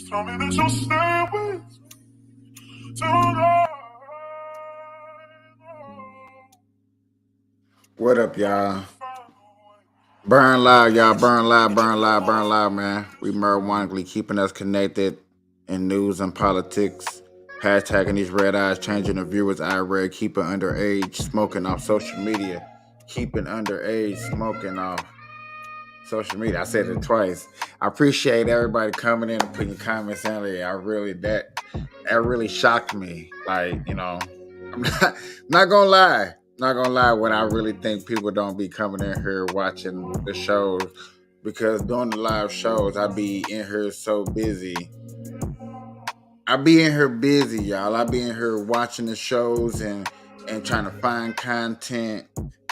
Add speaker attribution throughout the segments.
Speaker 1: Tell me that you'll stay with me tonight. What up, y'all? Burn loud, y'all. Burn loud, burn loud, burn loud, man. We marijuanically keeping us connected in news and politics. Hashtagging these red eyes, changing the viewers' eye red, keeping underage, smoking off social media. Keeping underage, smoking off social media. I said it twice. I appreciate everybody coming in and putting comments in there. That really shocked me. Like, I'm not gonna lie. Not gonna lie, when I really think people don't be coming in here watching the shows, because during the live shows I be in here so busy. I be in here busy, y'all. I be in here watching the shows and trying to find content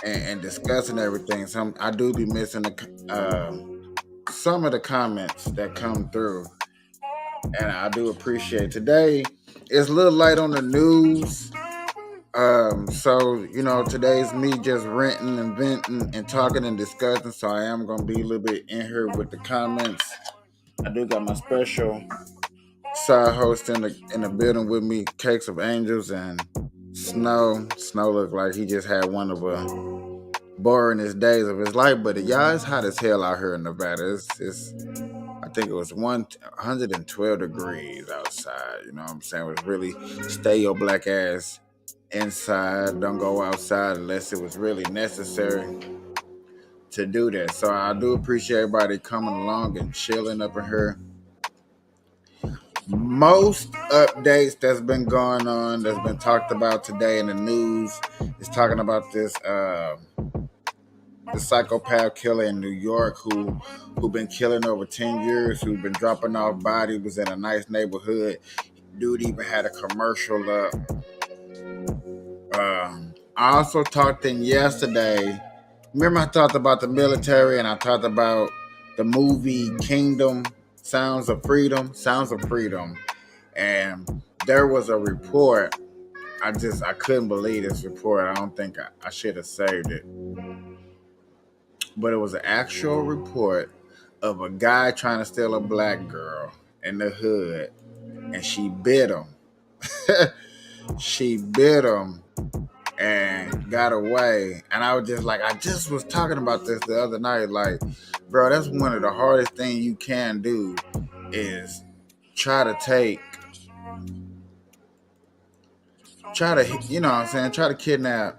Speaker 1: and discussing everything. I do be missing some of the comments that come through, and I do appreciate. Today it's a little light on the news. So today's me just ranting and venting and talking and discussing. So I am gonna be a little bit in here with the comments. I do got my special side host in the building with me, Cakes of Angels, and Snow. Snow looked like he just had one of the boringest days of his life. But y'all, it's hot as hell out here in Nevada. It's I think it was 112 degrees outside. You know what I'm saying? It was really stay your black ass inside. Don't go outside unless it was really necessary to do that. So I do appreciate everybody coming along and chilling up in here. Most updates that's been going on, that's been talked about today in the news, is talking about this the psychopath killer in New York who been killing over 10 years, who been dropping off bodies, was in a nice neighborhood. Dude even had a commercial up. I also talked in yesterday. Remember I talked about the military and I talked about the movie Kingdom, Sounds of Freedom, and there was a report. I couldn't believe this report. I don't think I should have saved it, but it was an actual report of a guy trying to steal a black girl in the hood, and she bit him. She bit him and got away. And I was just like, I just was talking about this the other night. Like, bro, that's one of the hardest things you can do is try to, you know what I'm saying, try to kidnap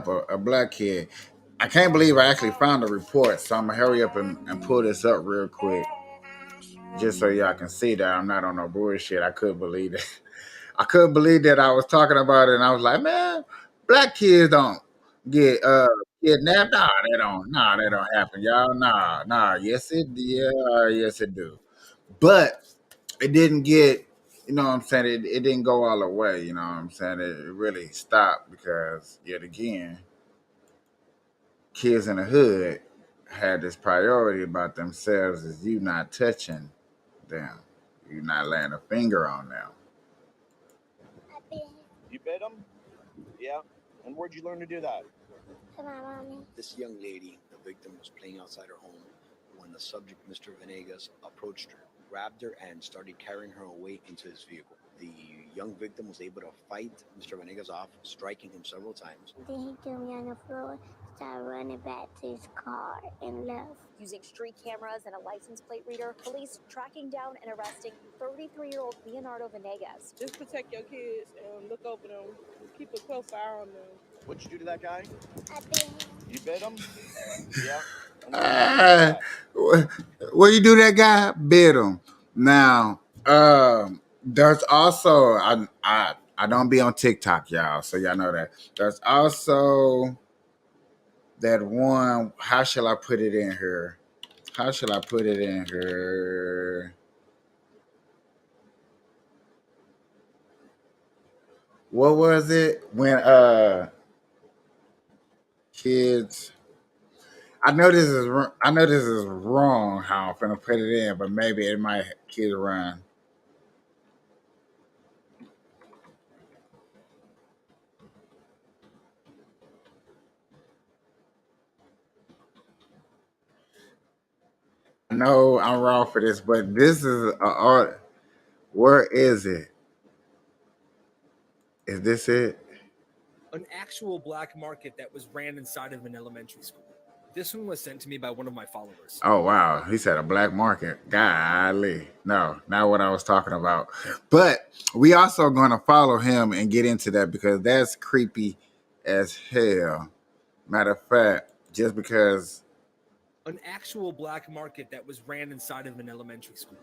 Speaker 1: a black kid. I can't believe I actually found a report, so I'm gonna hurry up and pull this up real quick, just so y'all can see that I'm not on no bullshit. I couldn't believe it. I couldn't believe that I was talking about it, and I was like, man, black kids don't get kidnapped. Nah, they don't. Nah, that don't happen, y'all. Nah. Yes it do. But it didn't get. You know what I'm saying? It didn't go all the way. You know what I'm saying? It really stopped because yet again, kids in the hood had this priority about themselves: is you not touching them, you not laying a finger on them.
Speaker 2: You bit him? Yeah. And where'd you learn to do that? From my mommy. This young lady, the victim, was playing outside her home when the subject, Mr. Venegas, approached her, grabbed her, and started carrying her away into his vehicle. The young victim was able to fight Mr. Venegas off, striking him several times. Then he threw me on the floor, started running back to his car, and left. Using street cameras and a license plate reader, police tracking down and arresting 33-year-old Leonardo Venegas.
Speaker 3: Just protect your kids and look over them. Keep a close eye on them.
Speaker 2: What'd you do to that guy? I bit him. You bit him? Yeah.
Speaker 1: What you do that guy? Bit him. Now, there's also I don't be on TikTok, y'all, so y'all know that. There's also that one. How shall I put it in here? How shall I put it in here? What was it when kids? I know this is wrong how I'm gonna put it in, but maybe it might kids run. I know I'm wrong for this, but this is a art. Where is it? Is this it?
Speaker 4: An actual black market that was ran inside of an elementary school. This one was sent to me by one of my followers.
Speaker 1: Oh wow, he said a black market. Golly, no, not what I was talking about. But we also going to follow him and get into that because that's creepy as hell. Matter of fact, just because
Speaker 4: an actual black market that was ran inside of an elementary school.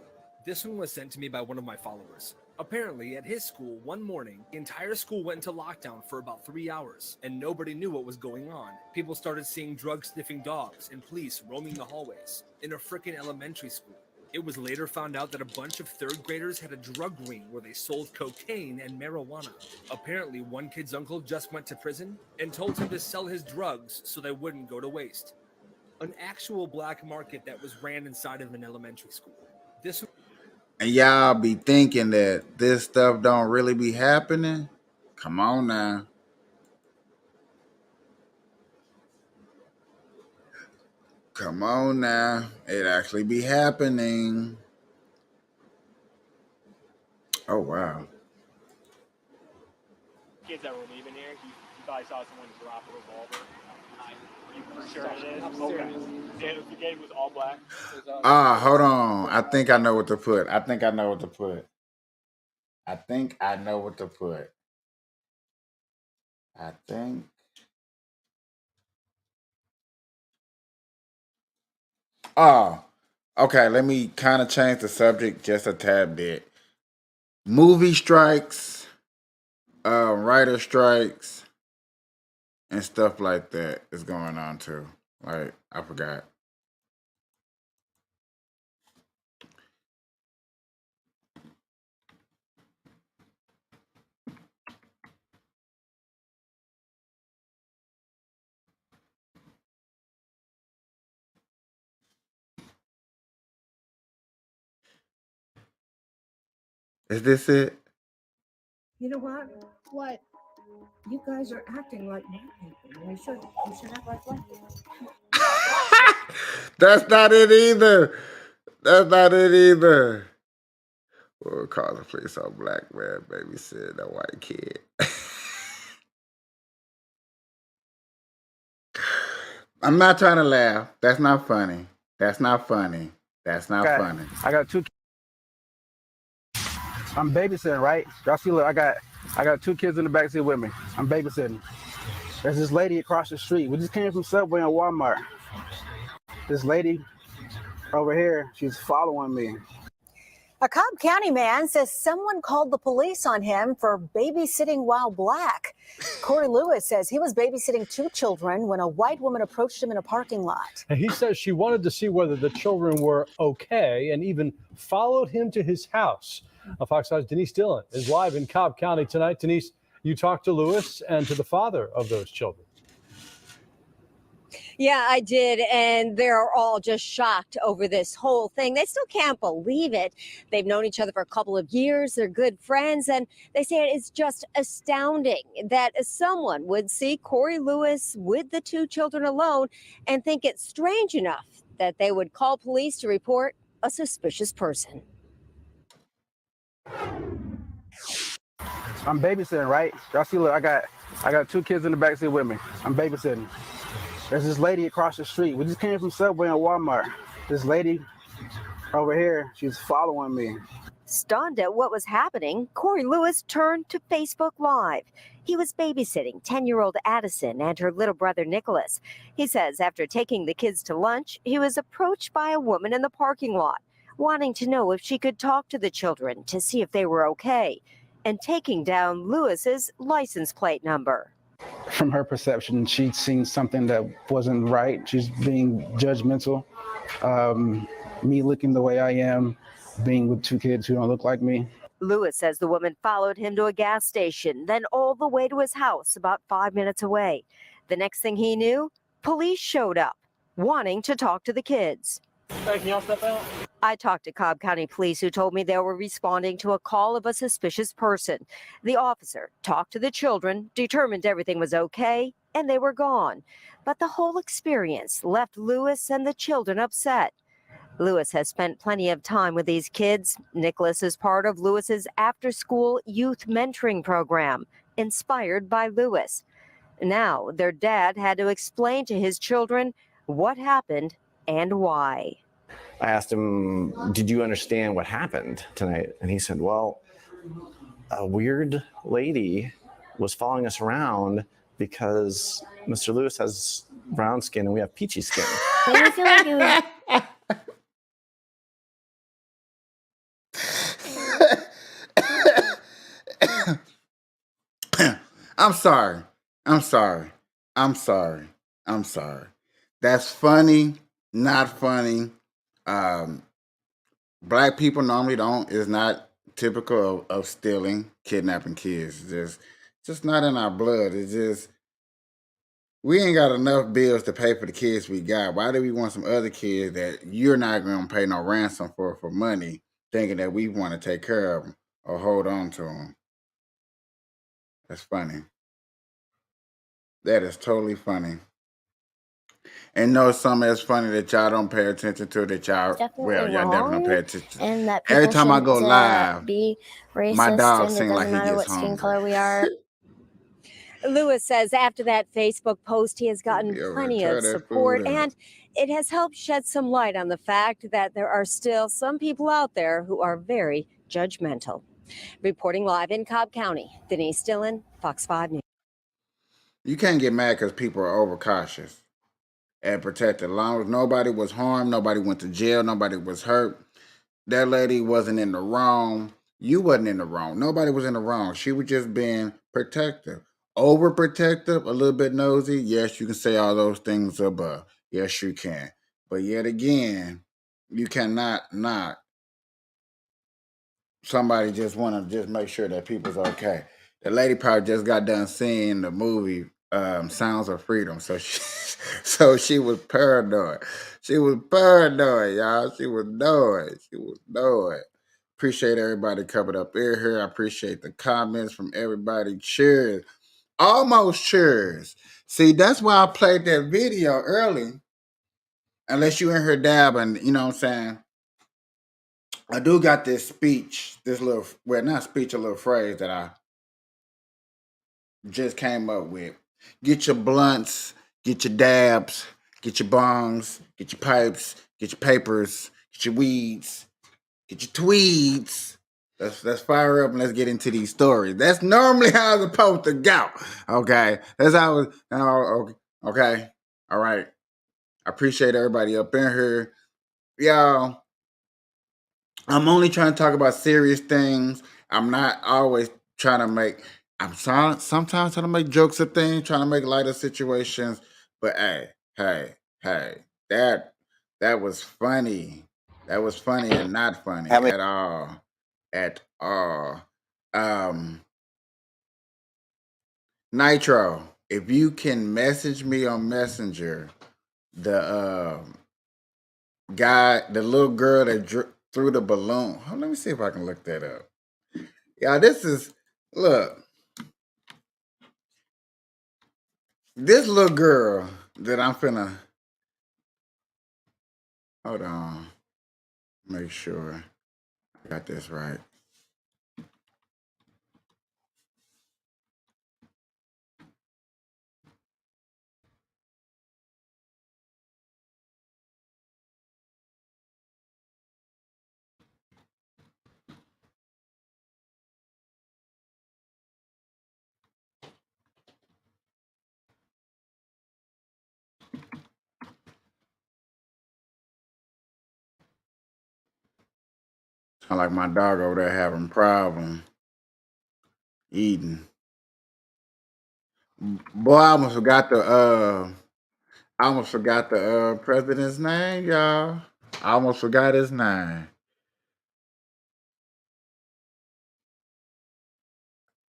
Speaker 4: This one was sent to me by one of my followers. Apparently, at his school, one morning, the entire school went into lockdown for about 3 hours, and nobody knew what was going on. People started seeing drug-sniffing dogs and police roaming the hallways in a frickin' elementary school. It was later found out that a bunch of third graders had a drug ring where they sold cocaine and marijuana. Apparently, one kid's uncle just went to prison and told him to sell his drugs so they wouldn't go to waste. An actual black market that was ran inside of an elementary school. This
Speaker 1: and y'all be thinking that this stuff don't really be happening. Come on now. Come on now. It actually be happening. Oh wow.
Speaker 5: Kids that were leaving here, he thought he saw someone drop a revolver. You for sure it is? Okay. If the game was all black.
Speaker 1: Hold on. I think I know what to put. I think I know what to put. I think. Oh, okay. Let me kind of change the subject just a tad bit. Movie strikes, writer strikes, and stuff like that is going on too. Like, I forgot. Is this it?
Speaker 6: You know what? What? You guys are acting like white people. You should act like white people.
Speaker 1: That's not it either. We'll call the police on black man babysitting a white kid. I'm not trying to laugh. That's not funny. That's not funny.
Speaker 7: I got two. I'm babysitting, right? Y'all see, look, I got two kids in the backseat with me. I'm babysitting. There's this lady across the street. We just came from Subway and Walmart. This lady over here, she's following me.
Speaker 8: A Cobb County man says someone called the police on him for babysitting while black. Corey Lewis says he was babysitting two children when a white woman approached him in a parking lot.
Speaker 9: And he says she wanted to see whether the children were okay and even followed him to his house. Fox 5's Denise Dillon is live in Cobb County tonight. Denise, you talked to Lewis and to the father of those children.
Speaker 10: Yeah, I did. And they're all just shocked over this whole thing. They still can't believe it. They've known each other for a couple of years. They're good friends. And they say it is just astounding that someone would see Corey Lewis with the two children alone and think it's strange enough that they would call police to report a suspicious person.
Speaker 7: I'm babysitting, right? Y'all see, look, I got two kids in the backseat with me. I'm babysitting. There's this lady across the street. We just came from Subway and Walmart. This lady over here, she's following me.
Speaker 8: Stunned at what was happening, Corey Lewis turned to Facebook Live. He was babysitting 10-year-old Addison and her little brother Nicholas. He says after taking the kids to lunch, he was approached by a woman in the parking lot, wanting to know if she could talk to the children to see if they were okay, and taking down Lewis's license plate number.
Speaker 7: From her perception, she'd seen something that wasn't right. She's being judgmental. Me looking the way I am, being with two kids who don't look like me.
Speaker 8: Lewis says the woman followed him to a gas station, then all the way to his house about 5 minutes away. The next thing he knew, police showed up, wanting to talk to the kids.
Speaker 5: Hey, can y'all step out?
Speaker 8: I talked to Cobb County Police, who told me they were responding to a call of a suspicious person. The officer talked to the children, determined everything was okay, and they were gone. But the whole experience left Lewis and the children upset. Lewis has spent plenty of time with these kids. Nicholas is part of Lewis's after-school youth mentoring program, inspired by Lewis. Now, their dad had to explain to his children what happened and why.
Speaker 11: I asked him, did you understand what happened tonight? And he said, well, a weird lady was following us around because Mr. Lewis has brown skin and we have peachy skin.
Speaker 12: I feel like it was...
Speaker 1: I'm sorry. That's funny, not funny. Black people normally is not typical of stealing, kidnapping kids. It's just not in our blood. It's just, we ain't got enough bills to pay for the kids we got. Why do we want some other kids that you're not going to pay no ransom for money, thinking that we want to take care of them or hold on to them? That's funny. That is totally funny. And know something that's funny that y'all don't pay attention to, that y'all, y'all definitely don't pay attention to.
Speaker 12: And that
Speaker 1: every time I go live,
Speaker 12: be racist,
Speaker 1: my dog
Speaker 12: and it
Speaker 1: seems
Speaker 12: doesn't
Speaker 1: like he
Speaker 12: matter
Speaker 1: gets
Speaker 12: what skin
Speaker 1: hungry.
Speaker 12: color we are.
Speaker 10: Lewis says after that Facebook post, he has gotten
Speaker 1: Yeah,
Speaker 10: plenty
Speaker 1: tear
Speaker 10: of
Speaker 1: that
Speaker 10: support,
Speaker 1: food up.
Speaker 10: and it has helped shed some light on the fact that there are still some people out there who are very judgmental. Reporting live in Cobb County, Denise Dillon, Fox 5 News.
Speaker 1: You can't get mad because people are overcautious and protected. As long as nobody was harmed, nobody went to jail, nobody was hurt. That lady wasn't in the wrong. You wasn't in the wrong. Nobody was in the wrong. She was just being protective. Overprotective, a little bit nosy. Yes, you can say all those things above. Yes, you can. But yet again, you cannot not somebody just want to just make sure that people's okay. The lady probably just got done seeing the movie Sounds of Freedom, so she was paranoid. She was paranoid, y'all. She was knowing. Appreciate everybody coming up in here. I appreciate the comments from everybody. Cheers. Almost cheers. See, that's why I played that video early. Unless you in her dabbing, you know what I'm saying? I do got this speech, a little phrase that I just came up with. Get your blunts, get your dabs, get your bongs, get your pipes, get your papers, get your weeds, get your tweeds. Let's fire up and let's get into these stories. That's normally how it's supposed to go. Okay. That's how it okay. All right. I appreciate everybody up in here. Y'all. I'm only trying to talk about serious things. I'm not always trying to make. Sometimes trying to make jokes of things, trying to make light of situations. But hey, that was funny. That was funny and not funny at all. At all. Nitro, if you can message me on Messenger, the little girl that threw the balloon. Let me see if I can look that up. Yeah, look. This little girl that I'm finna, hold on, make sure I got this right. Sound like my dog over there having problem eating. Boy, I almost forgot the president's name, y'all. I almost forgot his name.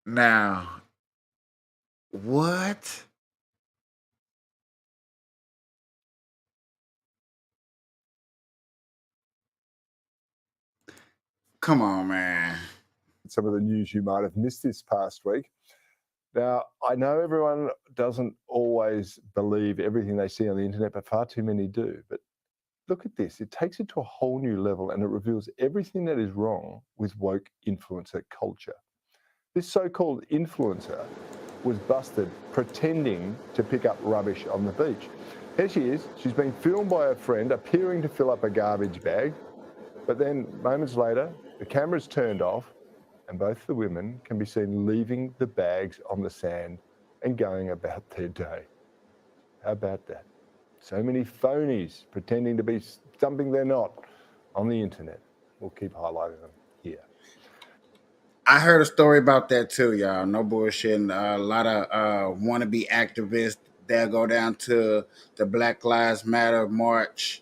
Speaker 1: Now, what? Come on, man.
Speaker 12: Some of the news you might have missed this past week. Now, I know everyone doesn't always believe everything they see on the internet, but far too many do. But look at this. It takes it to a whole new level, and it reveals everything that is wrong with woke influencer culture. This so-called influencer was busted pretending to pick up rubbish on the beach. Here she is. She's been filmed by her friend appearing to fill up a garbage bag. But then moments later, the camera's turned off and both the women can be seen leaving the bags on the sand and going about their day. How about that? So many phonies pretending to be something they're not on the internet. We'll keep highlighting them here.
Speaker 1: I heard a story about that too, y'all. No bullshitting. A lot of wannabe activists that go down to the Black Lives Matter march,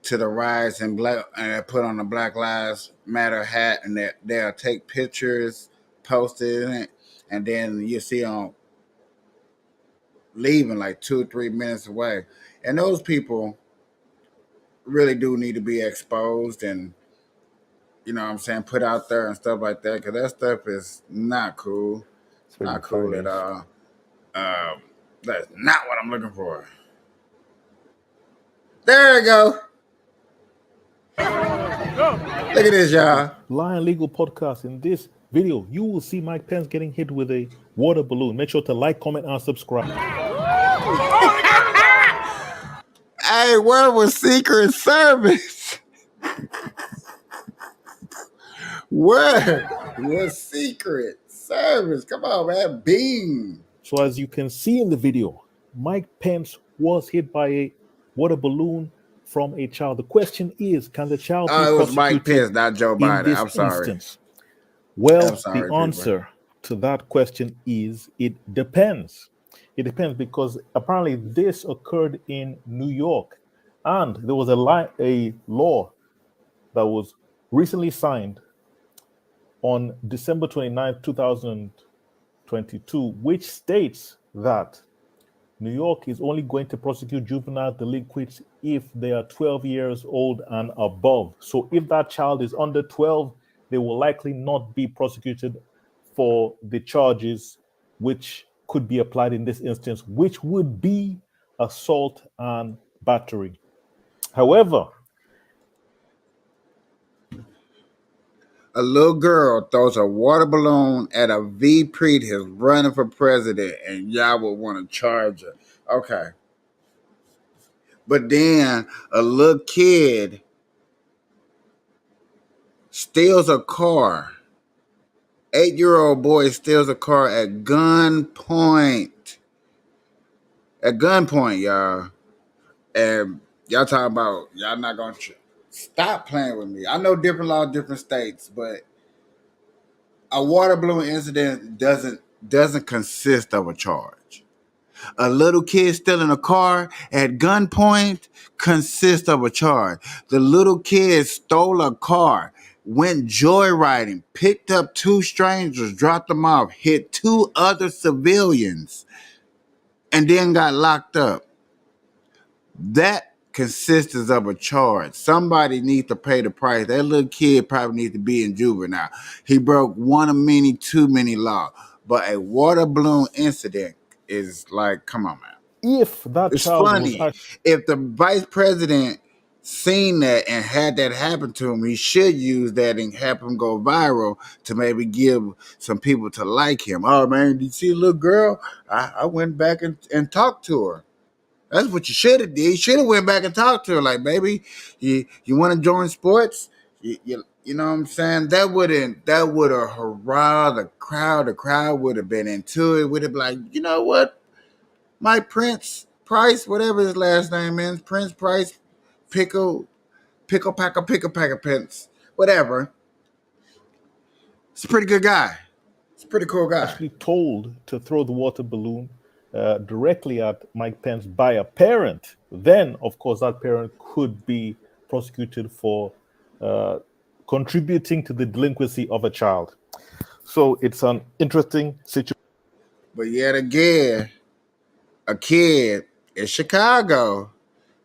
Speaker 1: to the rise and put on the Black Lives Matter hat, and they'll take pictures, post it, and then you see them leaving like 2 or 3 minutes away. And those people really do need to be exposed and, you know what I'm saying, put out there and stuff like that, because that stuff is not cool. It's not cool at all. That's not what I'm looking for. There you go.
Speaker 13: Look at this, y'all. Lion Legal Podcast. In this video, you will see Mike Pence getting hit with a water balloon. Make sure to like, comment, and subscribe.
Speaker 1: Hey, where was Secret Service? Where was Secret Service? Come on, man. Beam.
Speaker 13: So as you can see in the video, Mike Pence was hit by a water balloon from a child. The question is, can the child be
Speaker 1: Oh, it was Mike
Speaker 13: prosecuted
Speaker 1: Pence, not Joe
Speaker 13: in
Speaker 1: Biden.
Speaker 13: this
Speaker 1: I'm sorry.
Speaker 13: instance? Well,
Speaker 1: I'm sorry,
Speaker 13: the
Speaker 1: people.
Speaker 13: answer to that question is it depends. It depends because apparently this occurred in New York, and there was a law that was recently signed on December 29, 2022, which states that New York is only going to prosecute juvenile delinquents if they are 12 years old and above. So if that child is under 12, they will likely not be prosecuted for the charges which could be applied in this instance, which would be assault and battery. However,
Speaker 1: a little girl throws a water balloon at a VP who's running for president, and y'all would want to charge her. Okay. But then a little kid steals a car. 8-year-old boy steals a car at gunpoint. At gunpoint, y'all. And y'all talking about y'all not going to stop playing with me. I know different laws, different states, but a water balloon incident doesn't consist of a charge. A little kid stealing a car at gunpoint consists of a charge. The little kid stole a car, went joyriding, picked up 2 strangers, dropped them off, hit 2 other civilians, and then got locked up. That consists of a charge. Somebody needs to pay the price. That little kid probably needs to be in juvenile. He broke one of many, too many laws. But a water balloon incident is like, come on, man.
Speaker 13: if that
Speaker 1: It's
Speaker 13: child
Speaker 1: funny.
Speaker 13: was
Speaker 1: If the vice president seen that and had that happen to him, he should use that and have him go viral to maybe give some people to like him. Oh, man, did you see a little girl? I went back and talked to her. That's what you should have did. You should have went back and talked to her. Like, baby, you want to join sports? You know what I'm saying? That would have hurrah the crowd. The crowd would have been into it. Would have been like, you know what? Mike Price, whatever his last name is, Prince Price, Pickle Packer Pence, whatever. It's a pretty good guy. It's a pretty cool guy.
Speaker 13: actually told to throw the water balloon directly at Mike Pence by a parent, then of course that parent could be prosecuted for contributing to the delinquency of a child. So it's an interesting situation.
Speaker 1: But yet again, a kid in Chicago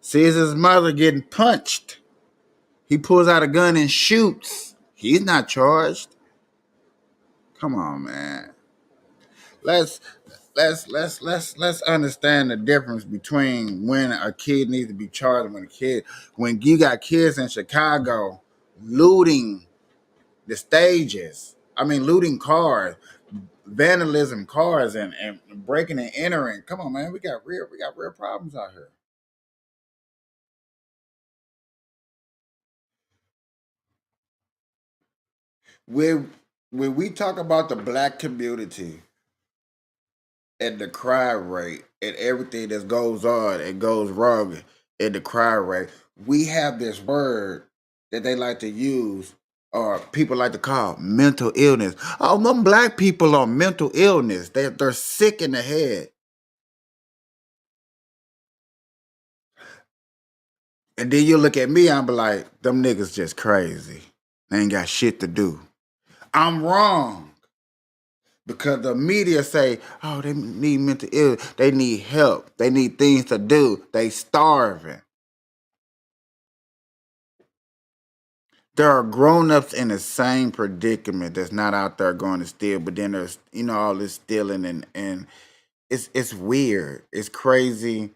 Speaker 1: sees his mother getting punched. He pulls out a gun and shoots. He's not charged. Come on, man. Let's understand the difference between when a kid needs to be charged and when you got kids in Chicago looting the stages. I mean, looting cars, vandalism cars, and breaking and entering. Come on, man. We got real problems out here. When we talk about the black community and the crime rate and everything that goes on and goes wrong in the crime rate, we have this word that they like to use or people like to call mental illness. Oh, them black people are mental illness. They're sick in the head. And then you look at me, I'm like, them niggas just crazy. They ain't got shit to do. I'm wrong. Because the media say, oh, they need mental illness. They need help. They need things to do. They starving. There are grown-ups in the same predicament that's not out there going to steal, but then there's, all this stealing and it's weird. It's crazy.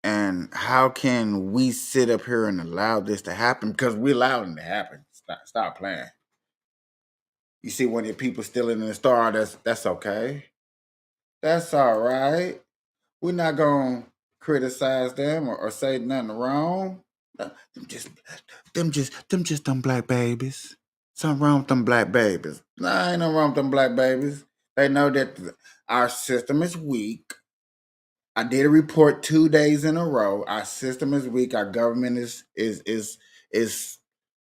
Speaker 1: And how can we sit up here and allow this to happen? Because we allowing it to happen. Stop playing. You see one of your people stealing in the store, that's okay. That's all right. We're not gonna criticize them or say nothing wrong. Them just them black babies. Something wrong with them black babies. Nah, ain't nothing wrong with them black babies. They know that our system is weak. I did a report 2 days in a row. Our system is weak. Our government is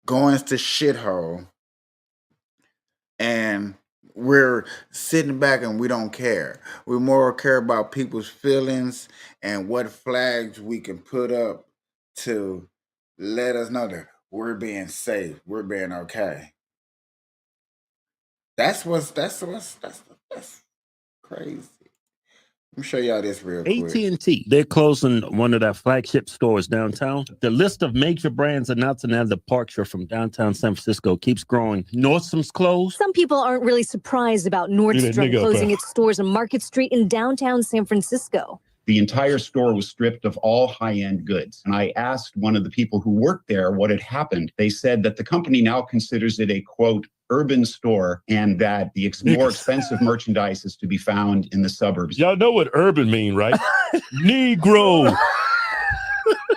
Speaker 1: going to shithole, and we're sitting back and we don't care. We more care about people's feelings and what flags we can put up to let us know that we're being safe, we're being okay. That's crazy. Let me show y'all this real quick.
Speaker 14: AT&T, they're closing one of their flagship stores downtown. The list of major brands announcing their departure from downtown San Francisco keeps growing. Nordstrom's closed.
Speaker 15: Some people aren't really surprised about Nordstrom closing its stores on Market Street in downtown San Francisco.
Speaker 16: The entire store was stripped of all high-end goods. And I asked one of the people who worked there what had happened. They said that the company now considers it a, quote, urban store, and that the more expensive merchandise is to be found in the suburbs.
Speaker 14: Y'all know what urban mean, right? Negro.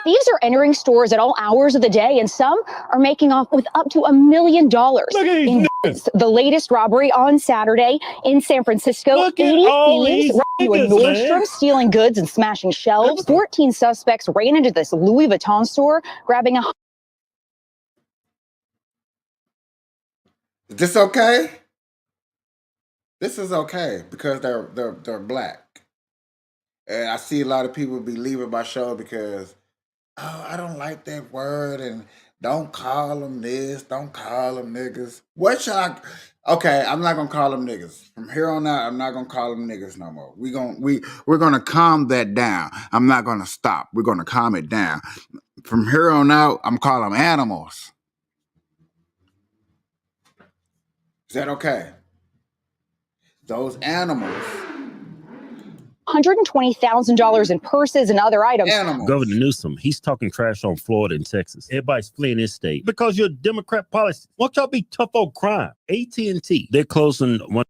Speaker 17: These are entering stores at all hours of the day, and some are making off with up to $1 million. In the latest robbery on Saturday in San Francisco, 80 thieves ran into a Nordstrom, stealing goods and smashing shelves. 14 suspects ran into this Louis Vuitton store, grabbing a...
Speaker 1: Is this okay? This is okay because they're black. And I see a lot of people be leaving my show because, oh, I don't like that word, and don't call them this, don't call them niggas. What should I? Okay, I'm not gonna call them niggas. From here on out, I'm not gonna call them niggas no more. We're gonna calm that down. I'm not gonna stop. We're gonna calm it down. From here on out, I'm calling them animals. Is that okay? Those animals.
Speaker 17: $120,000 in purses and other items.
Speaker 1: Animals.
Speaker 14: Governor Newsom, he's talking trash on Florida and Texas. Everybody's fleeing his state because your Democrat policy. Won't y'all be tough on crime? AT&T, they're closing one.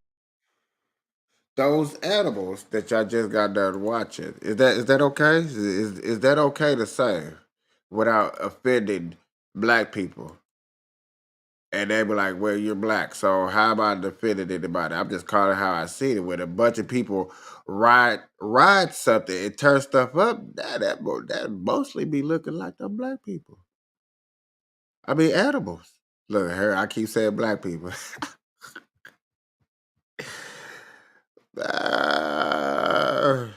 Speaker 1: Those animals that y'all just got done watching. Is that okay? Is that okay to say without offending black people? And they be like, well, you're black, so how about defending anybody? I'm just calling how I see it. When a bunch of people ride something, it turns stuff up, that mostly be looking like the black people. I mean, animals. Look, here, I keep saying black people. I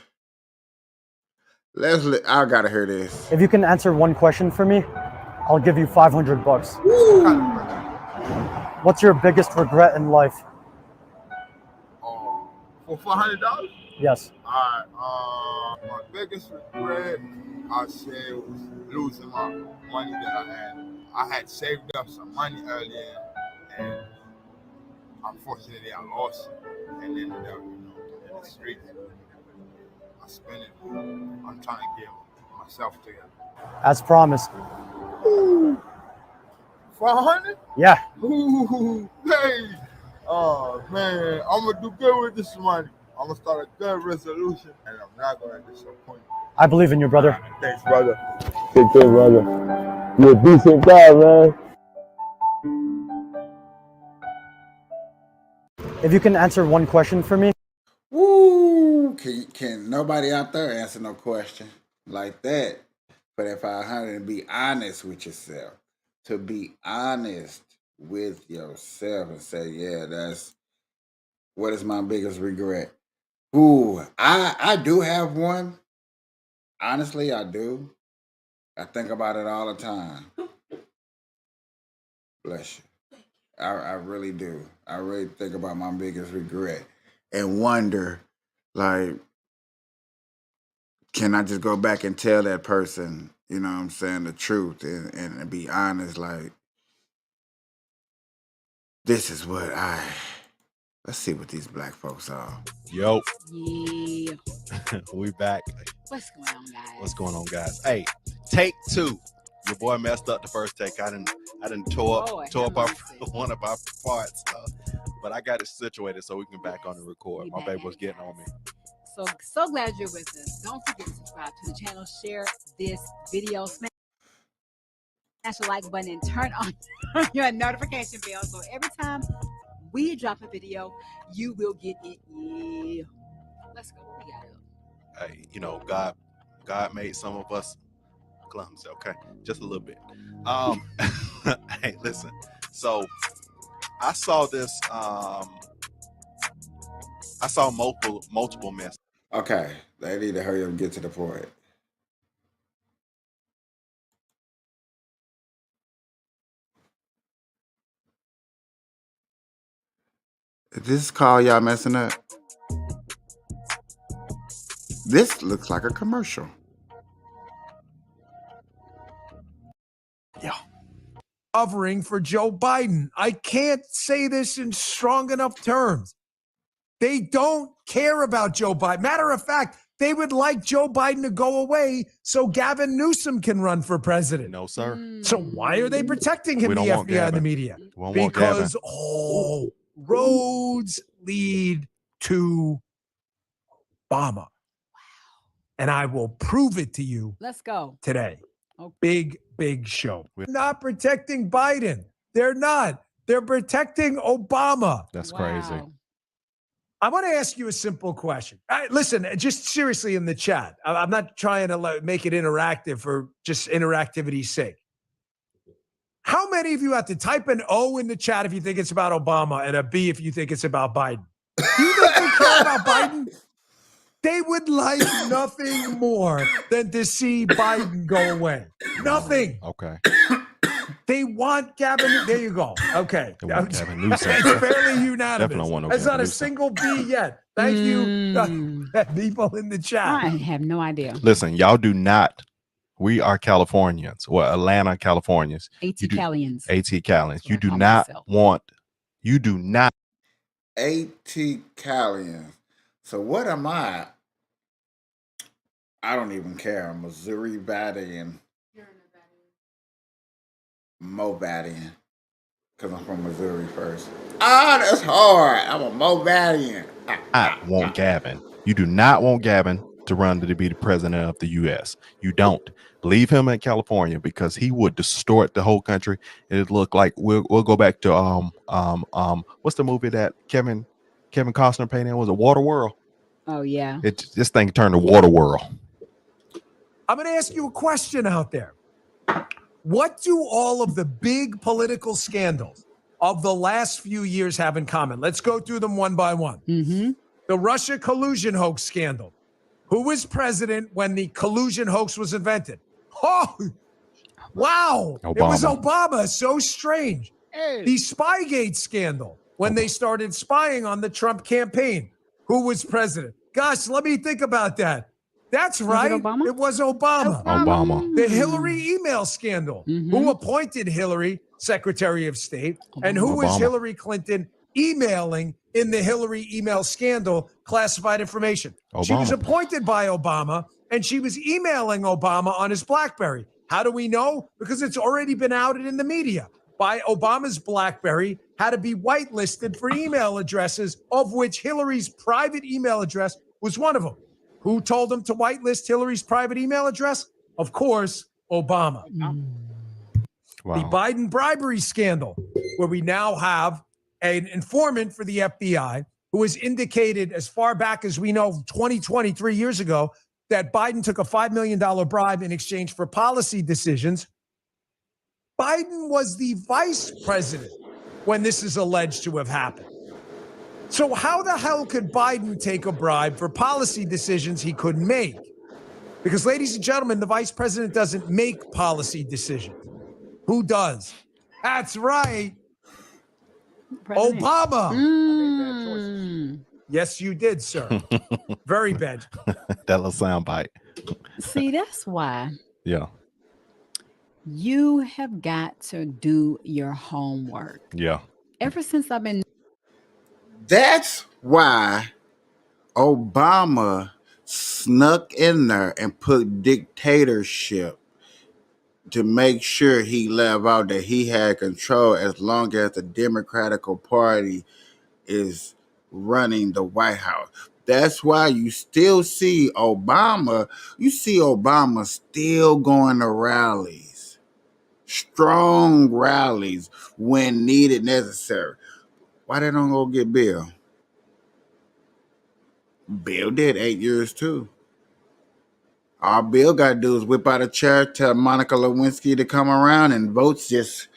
Speaker 1: gotta hear this.
Speaker 18: If you can answer one question for me, I'll give you $500. What's your biggest regret in life?
Speaker 19: For $400?
Speaker 18: Yes.
Speaker 19: Alright, my biggest regret, I say, was losing my money that I had. I had saved up some money earlier, and unfortunately I lost it, and ended up, in the streets. I spent it. I'm trying to get myself together.
Speaker 18: As promised.
Speaker 19: 400?
Speaker 18: Yeah.
Speaker 19: Ooh, hey. Oh man, I'm gonna do good with this money. I'm gonna start a good resolution, and I'm not gonna disappoint you.
Speaker 18: I believe in you, brother.
Speaker 19: Thanks, brother. Take care, brother. You're a decent guy, man.
Speaker 18: If you can answer one question for me.
Speaker 1: Woo! Can nobody out there answer no question like that? For that 500 and be honest with yourself. To be honest with yourself and say, yeah, what is my biggest regret? Ooh, I do have one. Honestly, I do. I think about it all the time. Bless you. I really do. I really think about my biggest regret and wonder, like, can I just go back and tell that person, you know what I'm saying, the truth and be honest, like, this is what let's see what these black folks are.
Speaker 20: Yo.
Speaker 21: Yeah.
Speaker 20: We back.
Speaker 21: What's going on, guys?
Speaker 20: What's going on, guys? Hey, take two. Your boy messed up the first take. I didn't tore up one of our parts. But I got it situated so we can back on the record. My baby was getting on me.
Speaker 21: So glad you're with us. Don't forget to subscribe to the channel, share this video, smash the like button, and turn on your notification bell. So every time we drop a video, you will get it. Yeah. Let's go. We got it.
Speaker 20: Hey, you know, God made some of us clumsy. Okay, just a little bit. Hey, listen. So I saw this. I saw multiple messages.
Speaker 1: Okay, they need to hurry up and get to the point. Is this call y'all messing up? This looks like a commercial.
Speaker 3: Covering for Joe Biden. I can't say this in strong enough terms. They don't care about Joe Biden. Matter of fact, they would like Joe Biden to go away so Gavin Newsom can run for president.
Speaker 20: No, sir.
Speaker 3: So why are they protecting him,
Speaker 20: We
Speaker 3: the
Speaker 20: don't want
Speaker 3: FBI and the
Speaker 20: Gavin.
Speaker 3: media?
Speaker 20: We don't want Gavin.
Speaker 3: Because, roads lead to Obama. And I will prove it to you
Speaker 21: Let's go.
Speaker 3: today.
Speaker 21: Okay.
Speaker 3: Big show. They're not protecting Biden. They're not. They're protecting Obama.
Speaker 20: That's crazy.
Speaker 3: I want to ask you a simple question. Listen, just seriously in the chat. I'm not trying to make it interactive for just interactivity's sake. How many of you have to type an O in the chat if you think it's about Obama and a B if you think it's about Biden? Do you think they care about Biden? They would like nothing more than to see Biden go away. Nothing.
Speaker 20: Okay.
Speaker 3: They want Gavin. There you go. Okay.
Speaker 20: They want Gavin Newsom.
Speaker 3: It's fairly unanimous.
Speaker 20: Definitely want no
Speaker 3: There's
Speaker 20: Gavin
Speaker 3: not a
Speaker 20: Newsom.
Speaker 3: single B yet. Thank you, people in the chat.
Speaker 21: I have no idea.
Speaker 20: Listen, y'all do not. We are Californians, or Atlanta Californians.
Speaker 21: AT-Calians.
Speaker 20: AT-Calians. You do
Speaker 21: call
Speaker 20: not
Speaker 21: myself.
Speaker 20: want. You do not.
Speaker 1: AT-Calian. So what am I? I don't even care. I'm Missouri Badian. Mo Badian. Because I'm from Missouri first. That's hard. I'm a Mo Badian.
Speaker 20: I want Gavin. You do not want Gavin to run to be the president of the U.S. You don't. Leave him in California because he would distort the whole country. It'd look like we'll go back to what's the movie that Kevin Costner painted in? Was it Waterworld?
Speaker 21: Oh yeah.
Speaker 20: This thing turned to Waterworld.
Speaker 3: I'm going to ask you a question out there. What do all of the big political scandals of the last few years have in common? Let's go through them one by one.
Speaker 21: Mm-hmm.
Speaker 3: The Russia collusion hoax scandal. Who was president when the collusion hoax was invented? Oh, wow. It was Obama. So strange. The Spygate scandal, when they started spying on the Trump campaign. Who was president? Gosh, let me think about that. That's right. It was Obama.
Speaker 20: Obama.
Speaker 3: The Hillary email scandal. Who appointed Hillary Secretary of State? And who was
Speaker 20: Obama.
Speaker 3: Hillary Clinton emailing in the Hillary email scandal classified information? She was
Speaker 20: Obama.
Speaker 3: appointed by Obama, and she was emailing Obama on his BlackBerry. How do we know? Because it's already been outed in the media. By Obama's BlackBerry had to be whitelisted for email addresses, of which Hillary's private email address was one of them. Who told him to whitelist Hillary's private email address? Of course, Obama.
Speaker 20: Wow.
Speaker 3: The Biden bribery scandal, where we now have an informant for the FBI who has indicated as far back as we know, 23 years ago, that Biden took a $5 million bribe in exchange for policy decisions. Biden was the vice president when this is alleged to have happened. So how the hell could Biden take a bribe for policy decisions he couldn't make? Because, ladies and gentlemen, the vice president doesn't make policy decisions. Who does? That's right.
Speaker 21: President.
Speaker 3: Obama. Yes, you did, sir. Very bad.
Speaker 20: That little sound bite.
Speaker 21: See, that's why
Speaker 20: Yeah.
Speaker 21: you have got to do your homework.
Speaker 20: Yeah.
Speaker 21: Ever since I've been
Speaker 1: That's why Obama snuck in there and put dictatorship to make sure he left out that he had control as long as the Democratic Party is running the White House. That's why you still see Obama. You see Obama still going to rallies, strong rallies when needed, necessary. Why they don't go get Bill? Bill did 8 years too. All Bill got to do is whip out a chair, tell Monica Lewinsky to come around, and votes just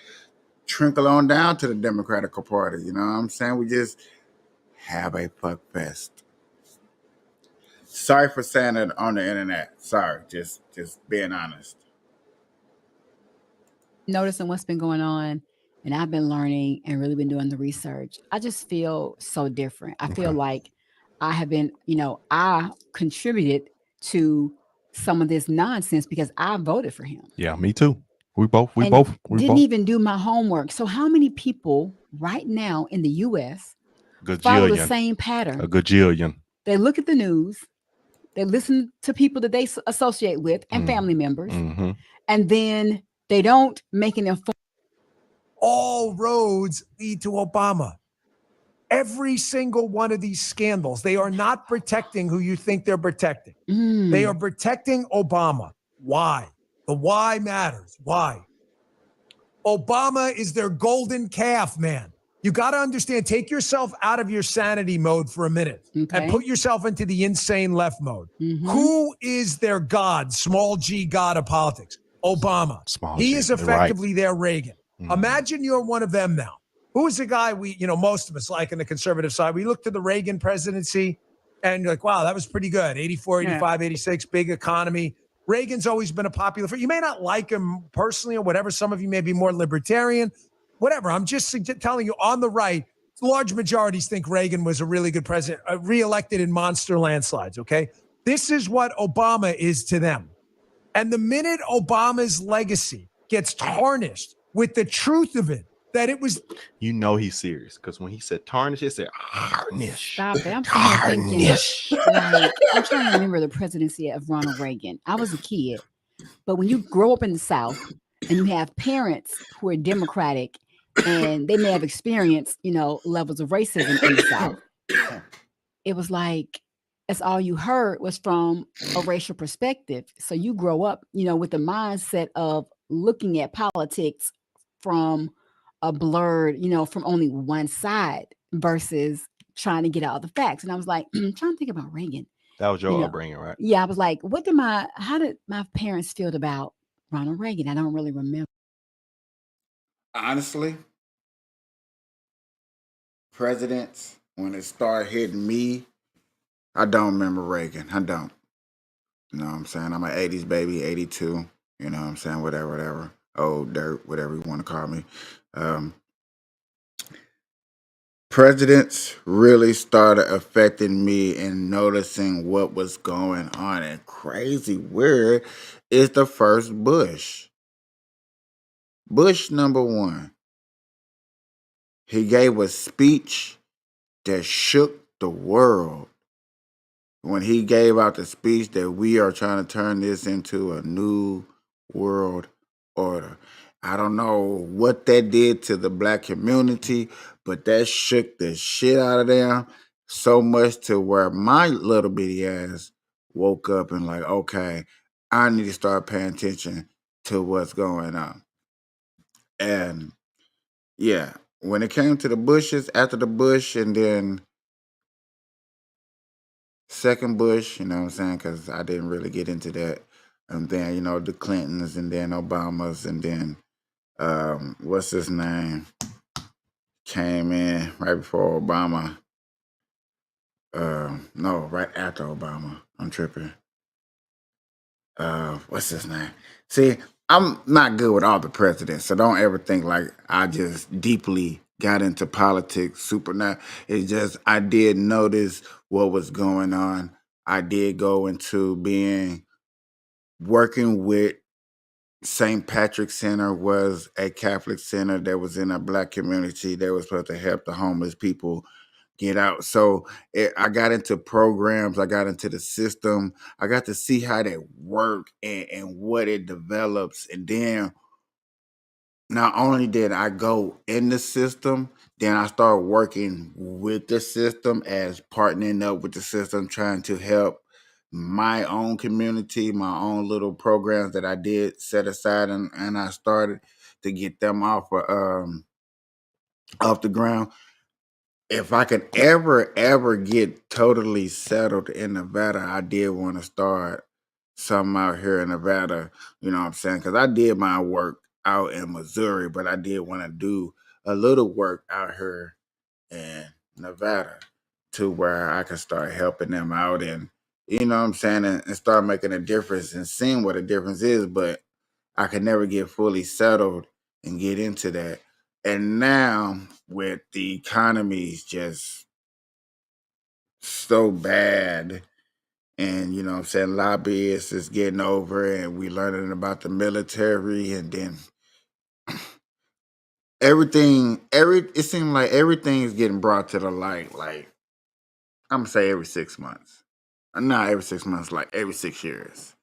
Speaker 1: trickle on down to the Democratic Party. You know what I'm saying? We just have a fuck fest. Sorry for saying it on the internet. Sorry, just being honest.
Speaker 21: Noticing what's been going on, and I've been learning and really been doing the research. I just feel so different. I feel like I have been, I contributed to some of this nonsense because I voted for him.
Speaker 20: Yeah, me too. We both
Speaker 21: didn't even do my homework. So how many people right now in the U.S. follow the same pattern?
Speaker 20: A gajillion.
Speaker 21: They look at the news, they listen to people that they associate with and family members, and then they don't make an informed.
Speaker 3: All roads lead to Obama. Every single one of these scandals, they are not protecting who you think they're protecting. They are protecting Obama. Why? The why matters. Why? Obama is their golden calf, man. You got to understand, take yourself out of your sanity mode for a minute and put yourself into the insane left mode. Who is their God, small g God of politics? Obama. He is effectively their Reagan. Imagine you're one of them now. Who is the guy most of us like in the conservative side? We look to the Reagan presidency and you're like, wow, that was pretty good. 84, 85, 86, big economy. Reagan's always been a popular figure. You may not like him personally or whatever. Some of you may be more libertarian, whatever. I'm just telling you on the right, large majorities think Reagan was a really good president, reelected in monster landslides, okay? This is what Obama is to them. And the minute Obama's legacy gets tarnished with the truth of it, that it was...
Speaker 20: He's serious, because when he said tarnish, he said tarnish.
Speaker 21: Stop it. I'm thinking, I'm trying to remember the presidency of Ronald Reagan. I was a kid, but when you grow up in the South and you have parents who are Democratic and they may have experienced, levels of racism in the South, it was like, that's all you heard was from a racial perspective. So you grow up, with the mindset of looking at politics from a blurred, from only one side versus trying to get all the facts. And I was like, trying to think about Reagan.
Speaker 20: That was your upbringing, right?
Speaker 21: Yeah, I was like, how did my parents feel about Ronald Reagan? I don't really remember.
Speaker 1: Honestly, presidents, when it started hitting me, I don't remember Reagan. I don't. You know what I'm saying? I'm an 80s baby, 82. You know what I'm saying? Whatever. Old dirt, whatever you want to call me. Presidents really started affecting me and noticing what was going on. And crazy weird is the first Bush. Bush number one. He gave a speech that shook the world. When he gave out the speech that we are trying to turn this into a new world order. I don't know what that did to the black community, but that shook the shit out of them so much to where my little bitty ass woke up and like, okay, I need to start paying attention to what's going on. And yeah, when it came to the Bushes, after the Bush and then second Bush, you know what I'm saying? Because I didn't really get into that. And then, the Clintons and then Obamas and then, what's his name? Came in right before Obama. No, right after Obama. I'm tripping. What's his name? See, I'm not good with all the presidents, so don't ever think like I just deeply got into politics super now. It's just I did notice what was going on. I did go into working with St. Patrick's Center was a Catholic center that was in a black community that was supposed to help the homeless people get out. So I got into programs, I got into the system, I got to see how that worked and what it develops. And then not only did I go in the system, then I started working with the system as partnering up with the system, trying to help my own community, my own little programs that I did set aside, and I started to get them off the ground. If I could ever get totally settled in Nevada, I did want to start something out here in Nevada. You know what I'm saying? Because I did my work out in Missouri, but I did want to do a little work out here in Nevada to where I could start helping them out and, you know what I'm saying, and start making a difference and seeing what a difference is. But I could never get fully settled and get into that. And now with the economy's just so bad, and you know what I'm saying, lobbyists is getting over, and we learning about the military, and then it seems like everything's getting brought to the light. Like, I'm gonna say every 6 months. Not every 6 months, like every 6 years.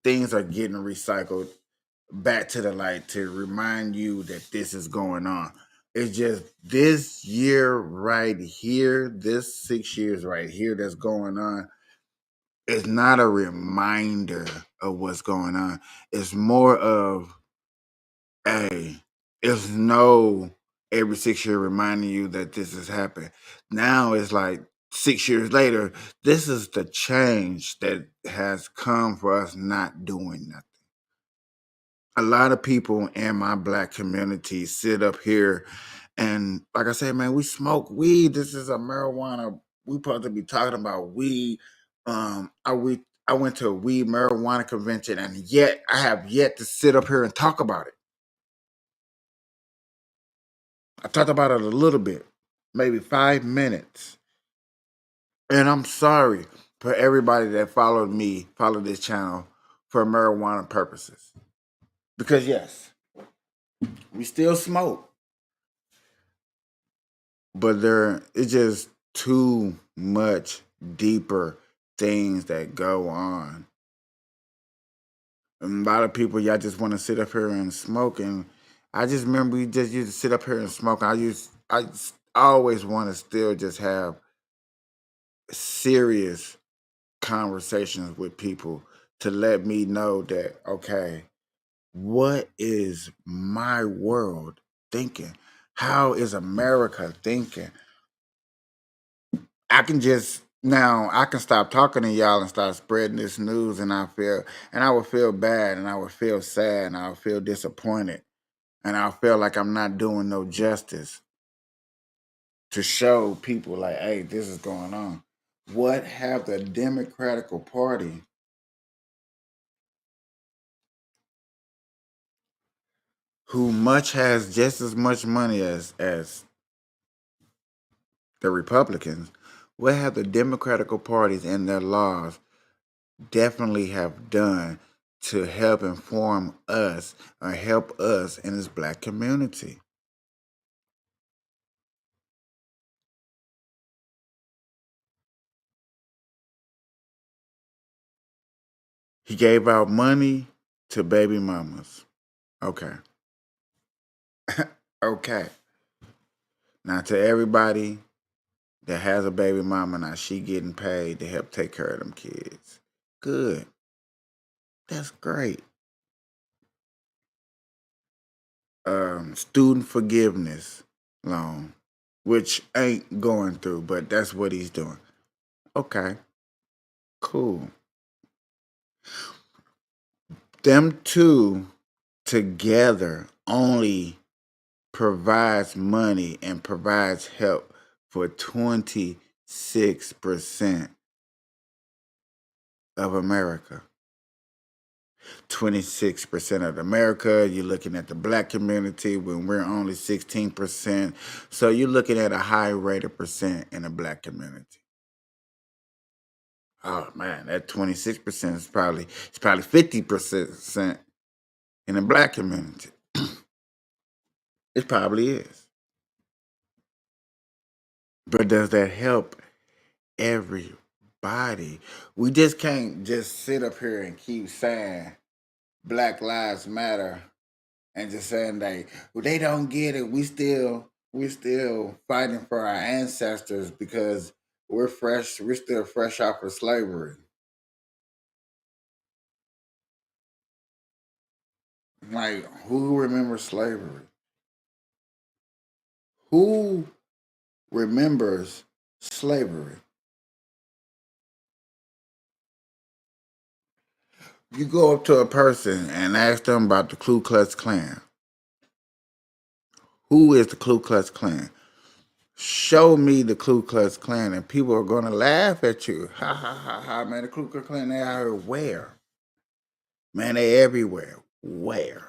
Speaker 1: Things are getting recycled back to the light to remind you that this is going on. It's just this year right here, this 6 years right here that's going on, it's not a reminder of what's going on. It's more of, hey, it's no every 6 year reminding you that this has happened. Now it's like 6 years later, this is the change that has come for us not doing nothing. A lot of people in my Black community sit up here and, like I said, man, we smoke weed. This is a marijuana. We supposed to be talking about weed. I went to a weed marijuana convention, and yet I have yet to sit up here and talk about it. I talked about it a little bit, maybe 5 minutes. And I'm sorry for everybody that followed this channel for marijuana purposes. Because yes, we still smoke. But it's just too much deeper things that go on. And a lot of people, y'all just want to sit up here and smoke. And I just remember we just used to sit up here and smoke. I always want to still just have serious conversations with people to let me know that, okay, what is my world thinking? How is America thinking? I can stop talking to y'all and start spreading this news, and I would feel bad, and I would feel sad, and I would feel disappointed, and I feel like I'm not doing no justice to show people like, hey, this is going on. What have the Democratic Party, who has just as much money as the Republicans, what have the Democratic parties and their laws definitely have done to help inform us or help us in this Black community? He gave out money to baby mamas. Okay. Okay. Now, to everybody that has a baby mama, now she getting paid to help take care of them kids. Good. That's great. Student forgiveness loan, which ain't going through, but that's what he's doing. Okay. Cool. Them two together only provides money and provides help for 26% of America. 26% of America. You're looking at the Black community when we're only 16%. So you're looking at a high rate of percent in the Black community. Oh man, that 26% is probably 50% in the Black community. It probably is. But does that help everybody? We just can't just sit up here and keep saying Black Lives Matter and just saying they don't get it. We still fighting for our ancestors because we're fresh. We're still fresh off of slavery. Like, who remembers slavery? Who remembers slavery? You go up to a person and ask them about the Ku Klux Klan. Who is the Ku Klux Klan? Show me the Ku Klux Klan, and people are going to laugh at you. Ha ha ha ha, man, the Ku Klux Klan, they out here where? Man, they everywhere. Where?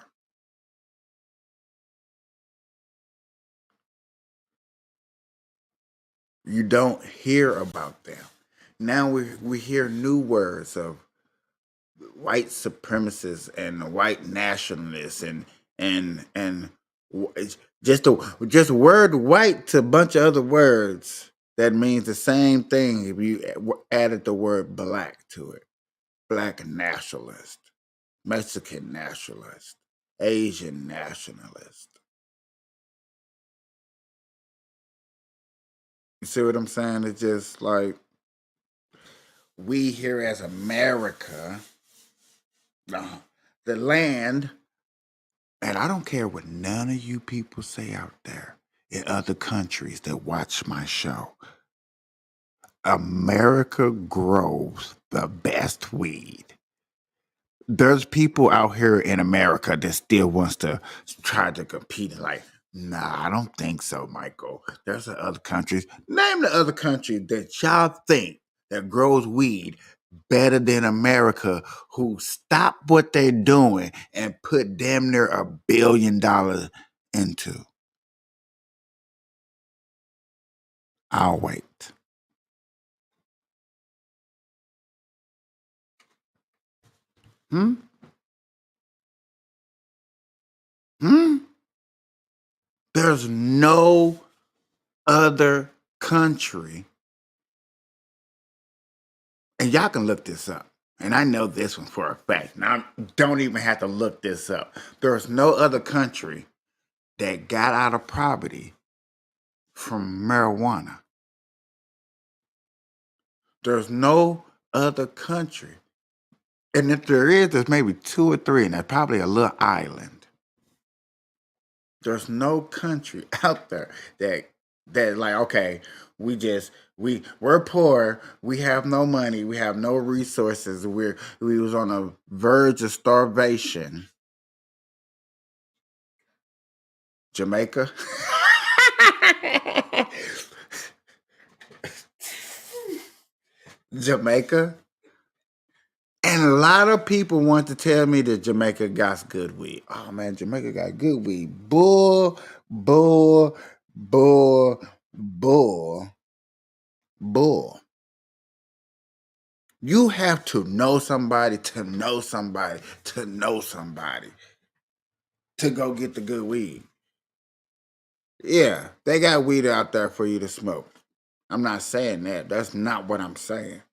Speaker 1: You don't hear about them. Now we hear new words of white supremacists and white nationalists and just word white to a bunch of other words that means the same thing if you added the word black to it. Black nationalist, Mexican nationalist, Asian nationalist. You see what I'm saying? It's just like we here as America, the land, and I don't care what none of you people say out there in other countries that watch my show. America grows the best weed. There's people out here in America that still wants to try to compete. Like, nah, I don't think so, Michael. There's other countries. Name the other country that y'all think that grows weed better than America, who stop what they're doing and put damn near $1 billion into. I'll wait. Hmm? There's no other country, and y'all can look this up, and I know this one for a fact. Now, don't even have to look this up. There's no other country that got out of poverty from marijuana. There's no other country. And if there is, there's maybe 2 or 3, and that's probably a little island. There's no country out there that like, okay, we're poor, we have no money, we have no resources, we was on the verge of starvation. Jamaica. Jamaica. And a lot of people want to tell me that Jamaica got good weed. Oh man, Jamaica got good weed. Bull. You have to know somebody to know somebody to know somebody to go get the good weed. Yeah, they got weed out there for you to smoke. I'm not saying that. That's not what I'm saying.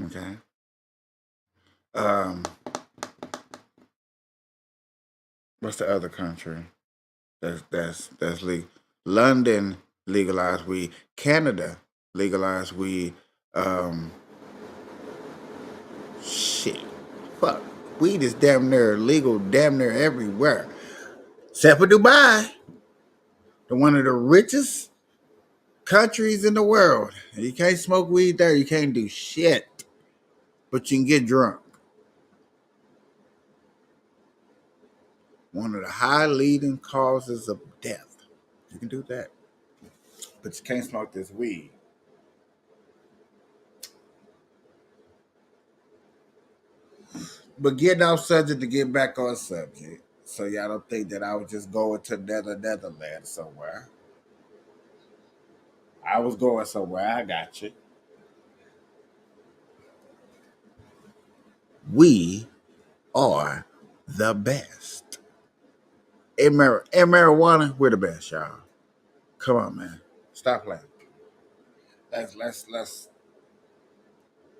Speaker 1: Okay. What's the other country that's legal? London legalized weed. Canada legalized weed. Shit. Fuck. Weed is damn near legal damn near everywhere. Except for Dubai. One of the richest countries in the world. You can't smoke weed there. You can't do shit. But you can get drunk. One of the high leading causes of death. You can do that. But you can't smoke this weed. But getting off subject to get back on subject. So y'all don't think that I was just going to Netherlands somewhere. I was going somewhere. I got you. We are the best. In marijuana, we're the best, y'all. Come on, man. Stop playing. Let's